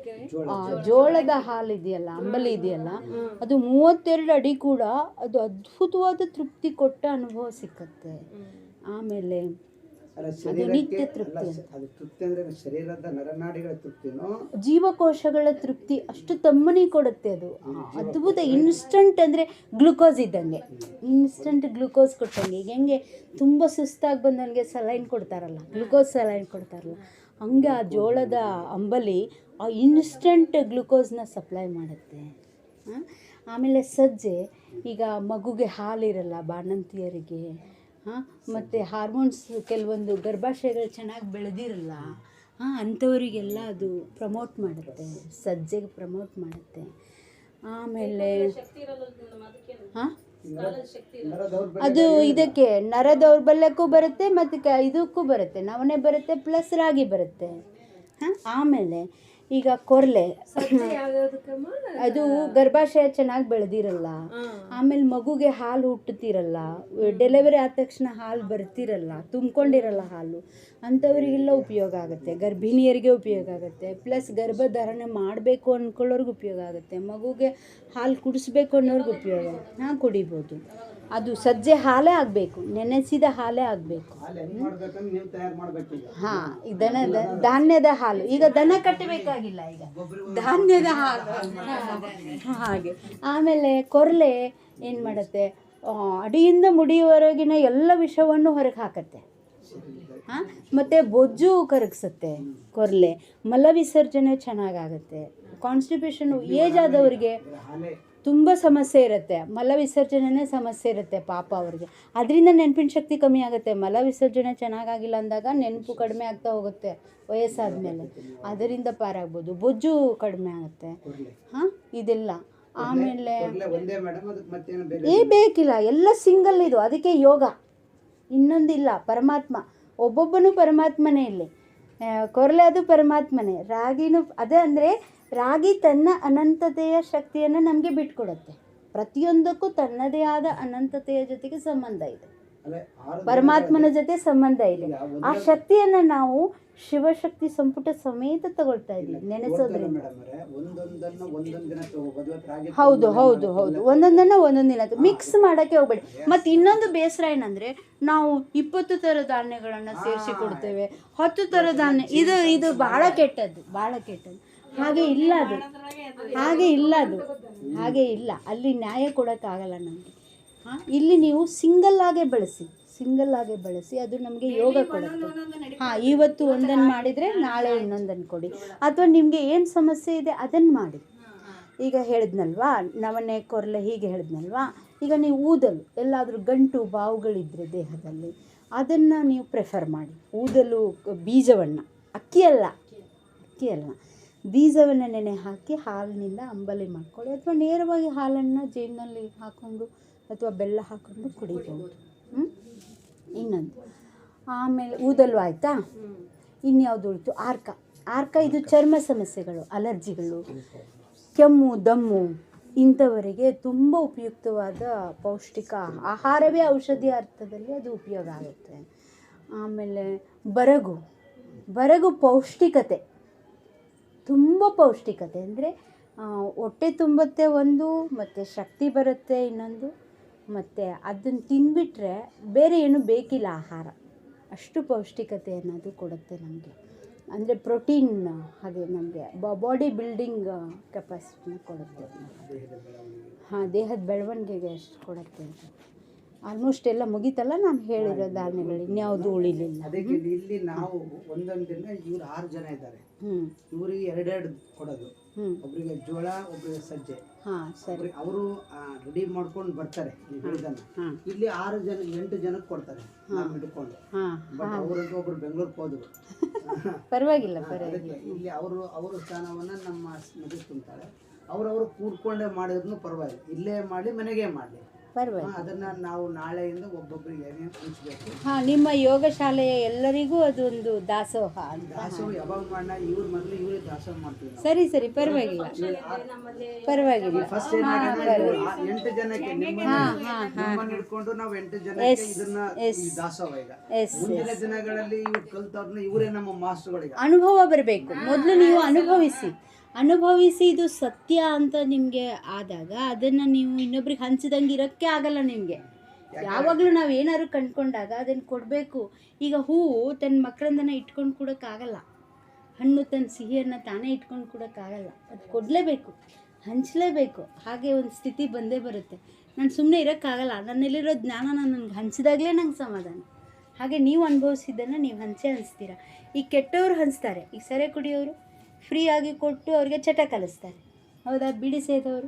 ಜೋಳದ ಹಾಲು ಇದೆಯಲ್ಲ, ಅಂಬಲಿ ಇದೆಯಲ್ಲ, ಅದು 32 ಅಡಿ ಕೂಡ ಅದು ಅದ್ಭುತವಾದ ತೃಪ್ತಿ ಕೊಟ್ಟ ಅನುಭವ ಸಿಕ್ಕತ್ತೆ. ಆಮೇಲೆ ಅದು ನಿತ್ಯ ತೃಪ್ತಿ. ಅದು ತೃಪ್ತಿ ಅಂದ್ರೆ ಶರೀರದ ನರನಾಡಿಗಳ ತೃಪ್ತಿನೋ, ಜೀವಕೋಶಗಳ ತೃಪ್ತಿ, ಅಷ್ಟು ತಮ್ಮನಿ ಕೊಡುತ್ತೆ ಅದು. ಅದ್ಭುತ. ಇನ್ಸ್ಟಂಟ್ ಅಂದರೆ ಗ್ಲುಕೋಸ್ ಇದ್ದಂಗೆ, ಇನ್ಸ್ಟಂಟ್ ಗ್ಲುಕೋಸ್ ಕೊಟ್ಟಂಗೆ. ಈಗ ಹೆಂಗೆ ತುಂಬ ಸುಸ್ತಾಗಿ ಬಂದವನಿಗೆ ಸಲೈನ್ ಕೊಡ್ತಾರಲ್ಲ, ಗ್ಲುಕೋಸ್ ಸಲೈನ್ ಕೊಡ್ತಾರಲ್ಲ, ಹಂಗೆ ಆ ಜೋಳದ ಅಂಬಲಿ ಆ ಇನ್ಸ್ಟಂಟ್ ಗ್ಲುಕೋಸ್ನ ಸಪ್ಲೈ ಮಾಡುತ್ತೆ. ಆಮೇಲೆ ಸಜ್ಜೆ, ಈಗ ಮಗುಗೆ ಹಾಲಿರಲ್ಲ ಬಾಣಂತಿಯರಿಗೆ, ಮತ್ತು ಹಾರ್ಮೋನ್ಸ್ ಕೆಲವೊಂದು ಗರ್ಭಾಶಯಗಳು ಚೆನ್ನಾಗಿ ಬೆಳೆದಿರಲ್ಲ, ಅಂಥವರಿಗೆಲ್ಲ ಅದು ಪ್ರಮೋಟ್ ಮಾಡುತ್ತೆ, ಸಜ್ಜೆಗೆ ಪ್ರಮೋಟ್ ಮಾಡುತ್ತೆ. ಆಮೇಲೆ ಅದು ಇದಕ್ಕೆ ನರ ದೌರ್ಬಲ್ಯಕ್ಕೂ ಬರುತ್ತೆ ಮತ್ತು ಇದಕ್ಕೂ ಬರುತ್ತೆ, ನವಣೆ ಬರುತ್ತೆ ಪ್ಲಸ್ ರಾಗಿ ಬರುತ್ತೆ. ಆಮೇಲೆ ಈಗ ಕೊರ್ಲೆ, ಅದು ಗರ್ಭಾಶಯ ಚೆನ್ನಾಗಿ ಬೆಳೆದಿರಲ್ಲ, ಆಮೇಲೆ ಮಗುಗೆ ಹಾಲು ಹುಟ್ಟುತ್ತಿರಲ್ಲ, ಡೆಲಿವರಿ ಆದ ತಕ್ಷಣ ಹಾಲು ಬರ್ತಿರಲ್ಲ, ತುಂಬಿಕೊಂಡಿರಲ್ಲ ಹಾಲು, ಅಂಥವರಿಗೆಲ್ಲ ಉಪಯೋಗ ಆಗುತ್ತೆ. ಗರ್ಭಿಣಿಯರಿಗೆ ಉಪಯೋಗ ಆಗುತ್ತೆ, ಪ್ಲಸ್ ಗರ್ಭಧಾರಣೆ ಮಾಡಬೇಕು ಅಂದ್ಕೊಳ್ಳೋರ್ಗೆ ಉಪಯೋಗ ಆಗುತ್ತೆ, ಮಗುಗೆ ಹಾಲು ಕುಡಿಸ್ಬೇಕು ಅನ್ನೋರ್ಗೆ ಉಪಯೋಗ ಕುಡಿಬೋದು. ಅದು ಸಜ್ಜೆ ಹಾಲೇ ಆಗಬೇಕು, ನೆನೆಸಿದ ಹಾಲೇ ಆಗಬೇಕು. ಹಾಂ, ಧಾನ್ಯದ ಹಾಲು. ಈಗ ದನ ಕಟ್ಟಬೇಕಾಗಿಲ್ಲ, ಈಗ ಧಾನ್ಯದ ಹಾಲು ಹಾಗೆ. ಆಮೇಲೆ ಕೊರ್ಲೆ ಏನು ಮಾಡುತ್ತೆ, ಅಡಿಯಿಂದ ಮುಡಿಯವರೆಗಿನ ಎಲ್ಲ ವಿಷವನ್ನು ಹೊರಗೆ ಹಾಕತ್ತೆ. ಮತ್ತು ಬೊಜ್ಜು ಕರಗಿಸುತ್ತೆ ಕೊರ್ಲೆ. ಮಲ ವಿಸರ್ಜನೆ ಚೆನ್ನಾಗಾಗುತ್ತೆ. ಕಾನ್ಸ್ಟಿಪೇಷನು ಏಜ್ ಆದವರಿಗೆ ತುಂಬ ಸಮಸ್ಯೆ ಇರುತ್ತೆ, ಮಲ ವಿಸರ್ಜನೆ ಸಮಸ್ಯೆ ಇರುತ್ತೆ ಪಾಪ ಅವ್ರಿಗೆ. ಅದರಿಂದ ನೆನಪಿನ ಶಕ್ತಿ ಕಮ್ಮಿ ಆಗುತ್ತೆ. ಮಲ ವಿಸರ್ಜನೆ ಚೆನ್ನಾಗಾಗಿಲ್ಲ ಅಂದಾಗ ನೆನಪು ಕಡಿಮೆ ಆಗ್ತಾ ಹೋಗುತ್ತೆ ವಯಸ್ಸಾದ ಮೇಲೆ, ಅದರಿಂದ ಪಾರಾಗ್ಬೋದು. ಬೊಜ್ಜು ಕಡಿಮೆ ಆಗುತ್ತೆ. ಇದೆಲ್ಲ. ಆಮೇಲೆ ಬೇಕಿಲ್ಲ, ಎಲ್ಲ ಸಿಂಗಲ್ ಇದು. ಅದಕ್ಕೆ ಯೋಗ, ಇನ್ನೊಂದಿಲ್ಲ. ಪರಮಾತ್ಮ ಒಬ್ಬೊಬ್ಬನು ಪರಮಾತ್ಮನೇ ಇಲ್ಲಿ. ಕೊರ್ಲೆ ಅದು ಪರಮಾತ್ಮನೇ, ರಾಗಿನೂ ಅದೇ. ಅಂದರೆ ರಾಗಿ ತನ್ನ ಅನಂತತೆಯ ಶಕ್ತಿಯನ್ನು ನಮಗೆ ಬಿಟ್ಕೊಡುತ್ತೆ. ಪ್ರತಿಯೊಂದಕ್ಕೂ ತನ್ನದೇ ಆದ ಅನಂತತೆಯ ಜೊತೆಗೆ ಸಂಬಂಧ ಇದೆ, ಪರಮಾತ್ಮನ ಜೊತೆ ಸಂಬಂಧ ಇದೆ. ಆ ಶಕ್ತಿಯನ್ನು ನಾವು ಶಿವಶಕ್ತಿ ಸಂಪುಟ ಸಮೇತ ತಗೊಳ್ತಾ ಇದ್ದೀವಿ ನೆನೆಸೋದ್ರಿಂದ. ಹೌದು ಹೌದು ಹೌದು, ಒಂದೊಂದನ್ನು ಒಂದೊಂದು ದಿನ ಮಿಕ್ಸ್ ಮಾಡೋಕ್ಕೆ ಹೋಗ್ಬೇಡಿ. ಮತ್ತು ಇನ್ನೊಂದು ಬೇಸರ ಏನಂದರೆ, ನಾವು 20 ಥರ ಧಾನ್ಯಗಳನ್ನು ಸೇರಿಸಿ ಕೊಡ್ತೇವೆ, 10 ಥರ ಧಾನ್ಯ. ಇದು ಬಹಳ ಕೆಟ್ಟದ್ದು, ಬಹಳ ಕೆಟ್ಟದ್ದು. ಹಾಗೆ ಇಲ್ಲ, ಅದು ಹಾಗೆ ಇಲ್ಲ, ಅದು ಹಾಗೆ ಇಲ್ಲ. ಅಲ್ಲಿ ನ್ಯಾಯ ಕೊಡೋಕ್ಕಾಗಲ್ಲ ನಮಗೆ. ಇಲ್ಲಿ ನೀವು ಸಿಂಗಲ್ ಆಗೇ ಬೆಳೆಸಿ, ಅದು ನಮಗೆ ಯೋಗ ಕೊಡುತ್ತೆ. ಇವತ್ತು ಒಂದನ್ನು ಮಾಡಿದರೆ ನಾಳೆ ಇನ್ನೊಂದನ್ನು ಕೊಡಿ, ಅಥವಾ ನಿಮಗೆ ಏನು ಸಮಸ್ಯೆ ಇದೆ ಅದನ್ನು ಮಾಡಿ. ಈಗ ಹೇಳಿದ್ನಲ್ವಾ, ನವಣೆ ಕೊರ್ಲೆ ಹೀಗೆ ಹೇಳಿದ್ನಲ್ವಾ. ಈಗ ನೀವು ಊದಲು ಎಲ್ಲಾದರೂ ಗಂಟು ಬಾವುಗಳಿದ್ದರೆ ದೇಹದಲ್ಲಿ, ಅದನ್ನು ನೀವು ಪ್ರೆಫರ್ ಮಾಡಿ. ಊದಲು ಬೀಜವನ್ನು, ಅಕ್ಕಿ ಅಲ್ಲ, ಬೀಜವನ್ನು ನೆನೆ ಹಾಕಿ ಹಾಲಿನಿಂದ ಅಂಬಲಿ ಮಾಡ್ಕೊಳ್ಳಿ, ಅಥವಾ ನೇರವಾಗಿ ಹಾಲನ್ನು ಜೇನಿನಲ್ಲಿ ಹಾಕ್ಕೊಂಡು ಅಥವಾ ಬೆಲ್ಲ ಹಾಕ್ಕೊಂಡು ಕುಡಿಬೋದು. ಇನ್ನೊಂದು ಆಮೇಲೆ ಊದಲು ಆಯಿತಾ, ಇನ್ಯಾವುದು ಉಳಿತು? ಆರ್ಕ ಇದು ಚರ್ಮ ಸಮಸ್ಯೆಗಳು, ಅಲರ್ಜಿಗಳು, ಕೆಮ್ಮು, ದಮ್ಮು ಇಂಥವರಿಗೆ ತುಂಬ ಉಪಯುಕ್ತವಾದ ಪೌಷ್ಟಿಕ ಆಹಾರವೇ ಔಷಧಿ ಅರ್ಥದಲ್ಲಿ ಅದು ಉಪಯೋಗ ಆಗುತ್ತೆ. ಆಮೇಲೆ ಬರಗು ಪೌಷ್ಟಿಕತೆ, ತುಂಬ ಪೌಷ್ಟಿಕತೆ ಅಂದರೆ ಹೊಟ್ಟೆ ತುಂಬುತ್ತೆ ಒಂದು, ಮತ್ತು ಶಕ್ತಿ ಬರುತ್ತೆ ಇನ್ನೊಂದು, ಮತ್ತು ಅದನ್ನು ತಿಂದುಬಿಟ್ರೆ ಬೇರೆ ಏನು ಬೇಕಿಲ್ಲ ಆಹಾರ, ಅಷ್ಟು ಪೌಷ್ಟಿಕತೆ ಅನ್ನೋದು ಕೊಡುತ್ತೆ ನಮಗೆ. ಅಂದರೆ ಪ್ರೋಟೀನ್, ಹಾಗೆ ನಮಗೆ ಬಾಡಿ ಬಿಲ್ಡಿಂಗ್ ಕೆಪಾಸಿಟಿನ ಕೊಡುತ್ತೆ. ದೇಹದ ಬೆಳವಣಿಗೆಗೆ ಅಷ್ಟು ಕೊಡುತ್ತೆ. ಆಲ್ಮೋಸ್ಟ್ ಎಲ್ಲ ಮುಗೀತಲ್ಲ ನಾನು ಹೇಳಿರೋ ಧಾನ್ಯಗಳು, ಇನ್ಯಾವುದು ಉಳಿಲಿಲ್ಲ. ಅದಕ್ಕೆ ಇಲ್ಲಿ ನಾವು ಒಂದೊಂದು ದಿನ ಇವ್ರು 6 ಜನ ಇದ್ದಾರೆ, ಇವರಿಗೆ 2 ಕೊಡೋದು, ಒಬ್ಬರಿಗೆ ಜೋಳ, ಒಬ್ಬರಿಗೆ ಸಜ್ಜೆ. ಸರಿ. ಅವರು ರೆಡಿ ಮಾಡ್ಕೊಂಡು ಬರ್ತಾರೆ ಇಲ್ಲಿ 8 ಜನಕ್ಕೆ ಕೊಡ್ತಾರೆ ನಾವು ಹಿಡ್ಕೊಂಡು. ಬಟ್ ಅವರಂತೂ ಒಬ್ರು ಬೆಂಗಳೂರಿಗೆ ಹೋದ್ರು. ಪರವಾಗಿಲ್ಲ. ಇಲ್ಲಿ ಅವರು ಸ್ಥಾನವನ್ನ ನಮ್ಮ ಮದುವೆ ತುಂಬ್ತಾರೆ. ಅವ್ರವ್ರು ಕೂಡ್ಕೊಂಡೇ ಮಾಡಿದ್ರು ಪರವಾಗಿಲ್ಲ, ಇಲ್ಲೇ ಮಾಡಿ ಮನೆಗೆ ಮಾಡಲಿ ಪರವಾಗಿಲ್ಲ. ಅದನ್ನ ನಾವು ನಾಳೆಯಿಂದ ಒಬ್ಬೊಬ್ಬರಿಗೆ ಹಂಚ್ಬೇಕು. ನಿಮ್ಮ ಯೋಗ ಶಾಲೆಯ ಎಲ್ಲರಿಗೂ ಅದೊಂದು ದಾಸೋಹ ಅಂತ. ದಾಸೋಹ ಯಾವಾಗ ಮಾಡೋಣ, ಇವ್ರ ಮೊದಲು ಇವರೇ ದಾಸೋಹ ಮಾಡ್ತೀವಿ. ಸರಿ ಪರವಾಗಿಲ್ಲ. ಫಸ್ಟ್ 8 ಜನಕ್ಕೆ ನಿಮ್ಮನ್ನ ಹಿಡ್ಕೊಂಡು ನಾವು 8 ಜನಕ್ಕೆ ಇದನ್ನ ದಾಸೋಹ. ಈಗ ಮುಂದಿನ ದಿನಗಳಲ್ಲಿ ಇವ್ರು ಕಲ್ತವ್ರನ್ನ ಇವರೇ ನಮ್ಮ ಮಾಸ್ಟರ್ಗಳಿಗೆ ಅನುಭವ ಬರಬೇಕು. ಮೊದಲು ನೀವು ಅನುಭವಿಸಿ ಇದು ಸತ್ಯ ಅಂತ ನಿಮಗೆ ಆದಾಗ ಅದನ್ನು ನೀವು ಇನ್ನೊಬ್ರಿಗೆ ಹಂಚಿದಂಗೆ ಇರೋಕ್ಕೆ ಆಗಲ್ಲ ನಿಮಗೆ. ಯಾವಾಗಲೂ ನಾವು ಏನಾದ್ರು ಕಂಡ್ಕೊಂಡಾಗ ಅದನ್ನು ಕೊಡಬೇಕು. ಈಗ ಹೂವು ತನ್ನ ಮಕರಂದನ ಇಟ್ಕೊಂಡು ಕೊಡೋಕ್ಕಾಗಲ್ಲ, ಹಣ್ಣು ತನ್ನ ಸಿಹಿಯನ್ನು ತಾನೇ ಇಟ್ಕೊಂಡು ಕೊಡೋಕ್ಕಾಗಲ್ಲ, ಅದು ಕೊಡಲೇಬೇಕು, ಹಂಚಲೇಬೇಕು. ಹಾಗೆ ಒಂದು ಸ್ಥಿತಿ ಬಂದೇ ಬರುತ್ತೆ. ನಾನು ಸುಮ್ಮನೆ ಇರೋಕ್ಕಾಗಲ್ಲ, ನನ್ನಲ್ಲಿರೋ ಜ್ಞಾನ ನನಗೆ ಹಂಚಿದಾಗಲೇ ನಂಗೆ ಸಮಾಧಾನ. ಹಾಗೆ ನೀವು ಅನುಭವಿಸಿದ್ದನ್ನು ನೀವು ಹಂಚ್ತೀರ. ಈ ಕೆಟ್ಟವರು ಹಂಚ್ತಾರೆ, ಈ ಸರೆ ಕುಡಿಯೋರು ಫ್ರೀಯಾಗಿ ಕೊಟ್ಟು ಅವ್ರಿಗೆ ಚಟ ಕಲಿಸ್ತಾರೆ, ಹೌದಾ? ಬಿಡಿ ಸೇದವರು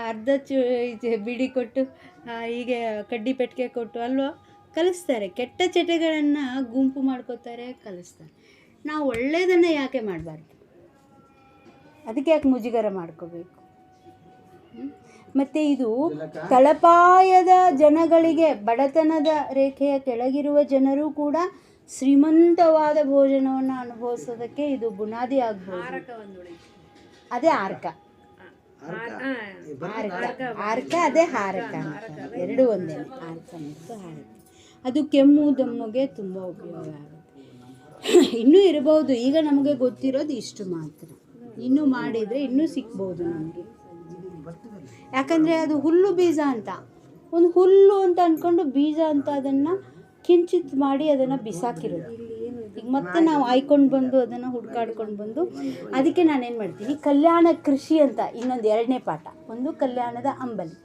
ಅರ್ಧ ಬಿಡಿ ಕೊಟ್ಟು ಹೀಗೆ ಕಡ್ಡಿ ಪೆಟ್ಟಿಗೆ ಕೊಟ್ಟು ಅಲ್ವಾ ಕಲಿಸ್ತಾರೆ. ಕೆಟ್ಟ ಚಟಗಳನ್ನು ಗುಂಪು ಮಾಡ್ಕೋತಾರೆ, ಕಲಿಸ್ತಾರೆ. ನಾವು ಒಳ್ಳೆಯದನ್ನು ಯಾಕೆ ಮಾಡಬಾರ್ದು? ಅದಕ್ಕೆ ಯಾಕೆ ಮುಜುಗರ ಮಾಡ್ಕೋಬೇಕು? ಮತ್ತು ಇದು ತಳಪಾಯದ ಜನಗಳಿಗೆ, ಬಡತನದ ರೇಖೆಯ ಕೆಳಗಿರುವ ಜನರು ಕೂಡ ಶ್ರೀಮಂತವಾದ ಭೋಜನವನ್ನು ಅನುಭವಿಸೋದಕ್ಕೆ ಇದು ಬುನಾದಿ ಆಗ್ಬೋದು. ಅದೇ ಆರ್ಕ, ಅದೇ ಹಾರಕ ಅಂತ, ಎರಡು ಒಂದೇ. ಆರ್ಕ ಮತ್ತು ಹಾರಕ ಅದು ಕೆಮ್ಮು ದಮ್ಮಗೆ ತುಂಬ ಉಪಯೋಗ ಆಗುತ್ತೆ. ಇನ್ನೂ ಇರಬಹುದು, ಈಗ ನಮಗೆ ಗೊತ್ತಿರೋದು ಇಷ್ಟು ಮಾತ್ರ. ಇನ್ನೂ ಮಾಡಿದರೆ ಇನ್ನೂ ಸಿಗ್ಬೋದು ನಮಗೆ. ಯಾಕಂದರೆ ಅದು ಹುಲ್ಲು ಬೀಜ ಅಂತ, ಒಂದು ಹುಲ್ಲು ಅಂತ ಅಂದ್ಕೊಂಡು ಬೀಜ ಅಂತ ಅದನ್ನು ಕಿಂಚಿತ್ ಮಾಡಿ ಅದನ್ನು ಬಿಸಾಕಿರೋದು. ಈಗ ಮತ್ತೆ ನಾವು ಆಯ್ಕೊಂಡು ಬಂದು ಅದನ್ನು ಹುಡ್ಕಾಡ್ಕೊಂಡು ಬಂದು, ಅದಕ್ಕೆ ನಾನೇನು ಮಾಡ್ತೀನಿ, ಕಲ್ಯಾಣ ಕೃಷಿ ಅಂತ ಇನ್ನೊಂದು 2ನೇ ಪಾಠ. ಒಂದು ಕಲ್ಯಾಣದ ಅಂಬಲಿ,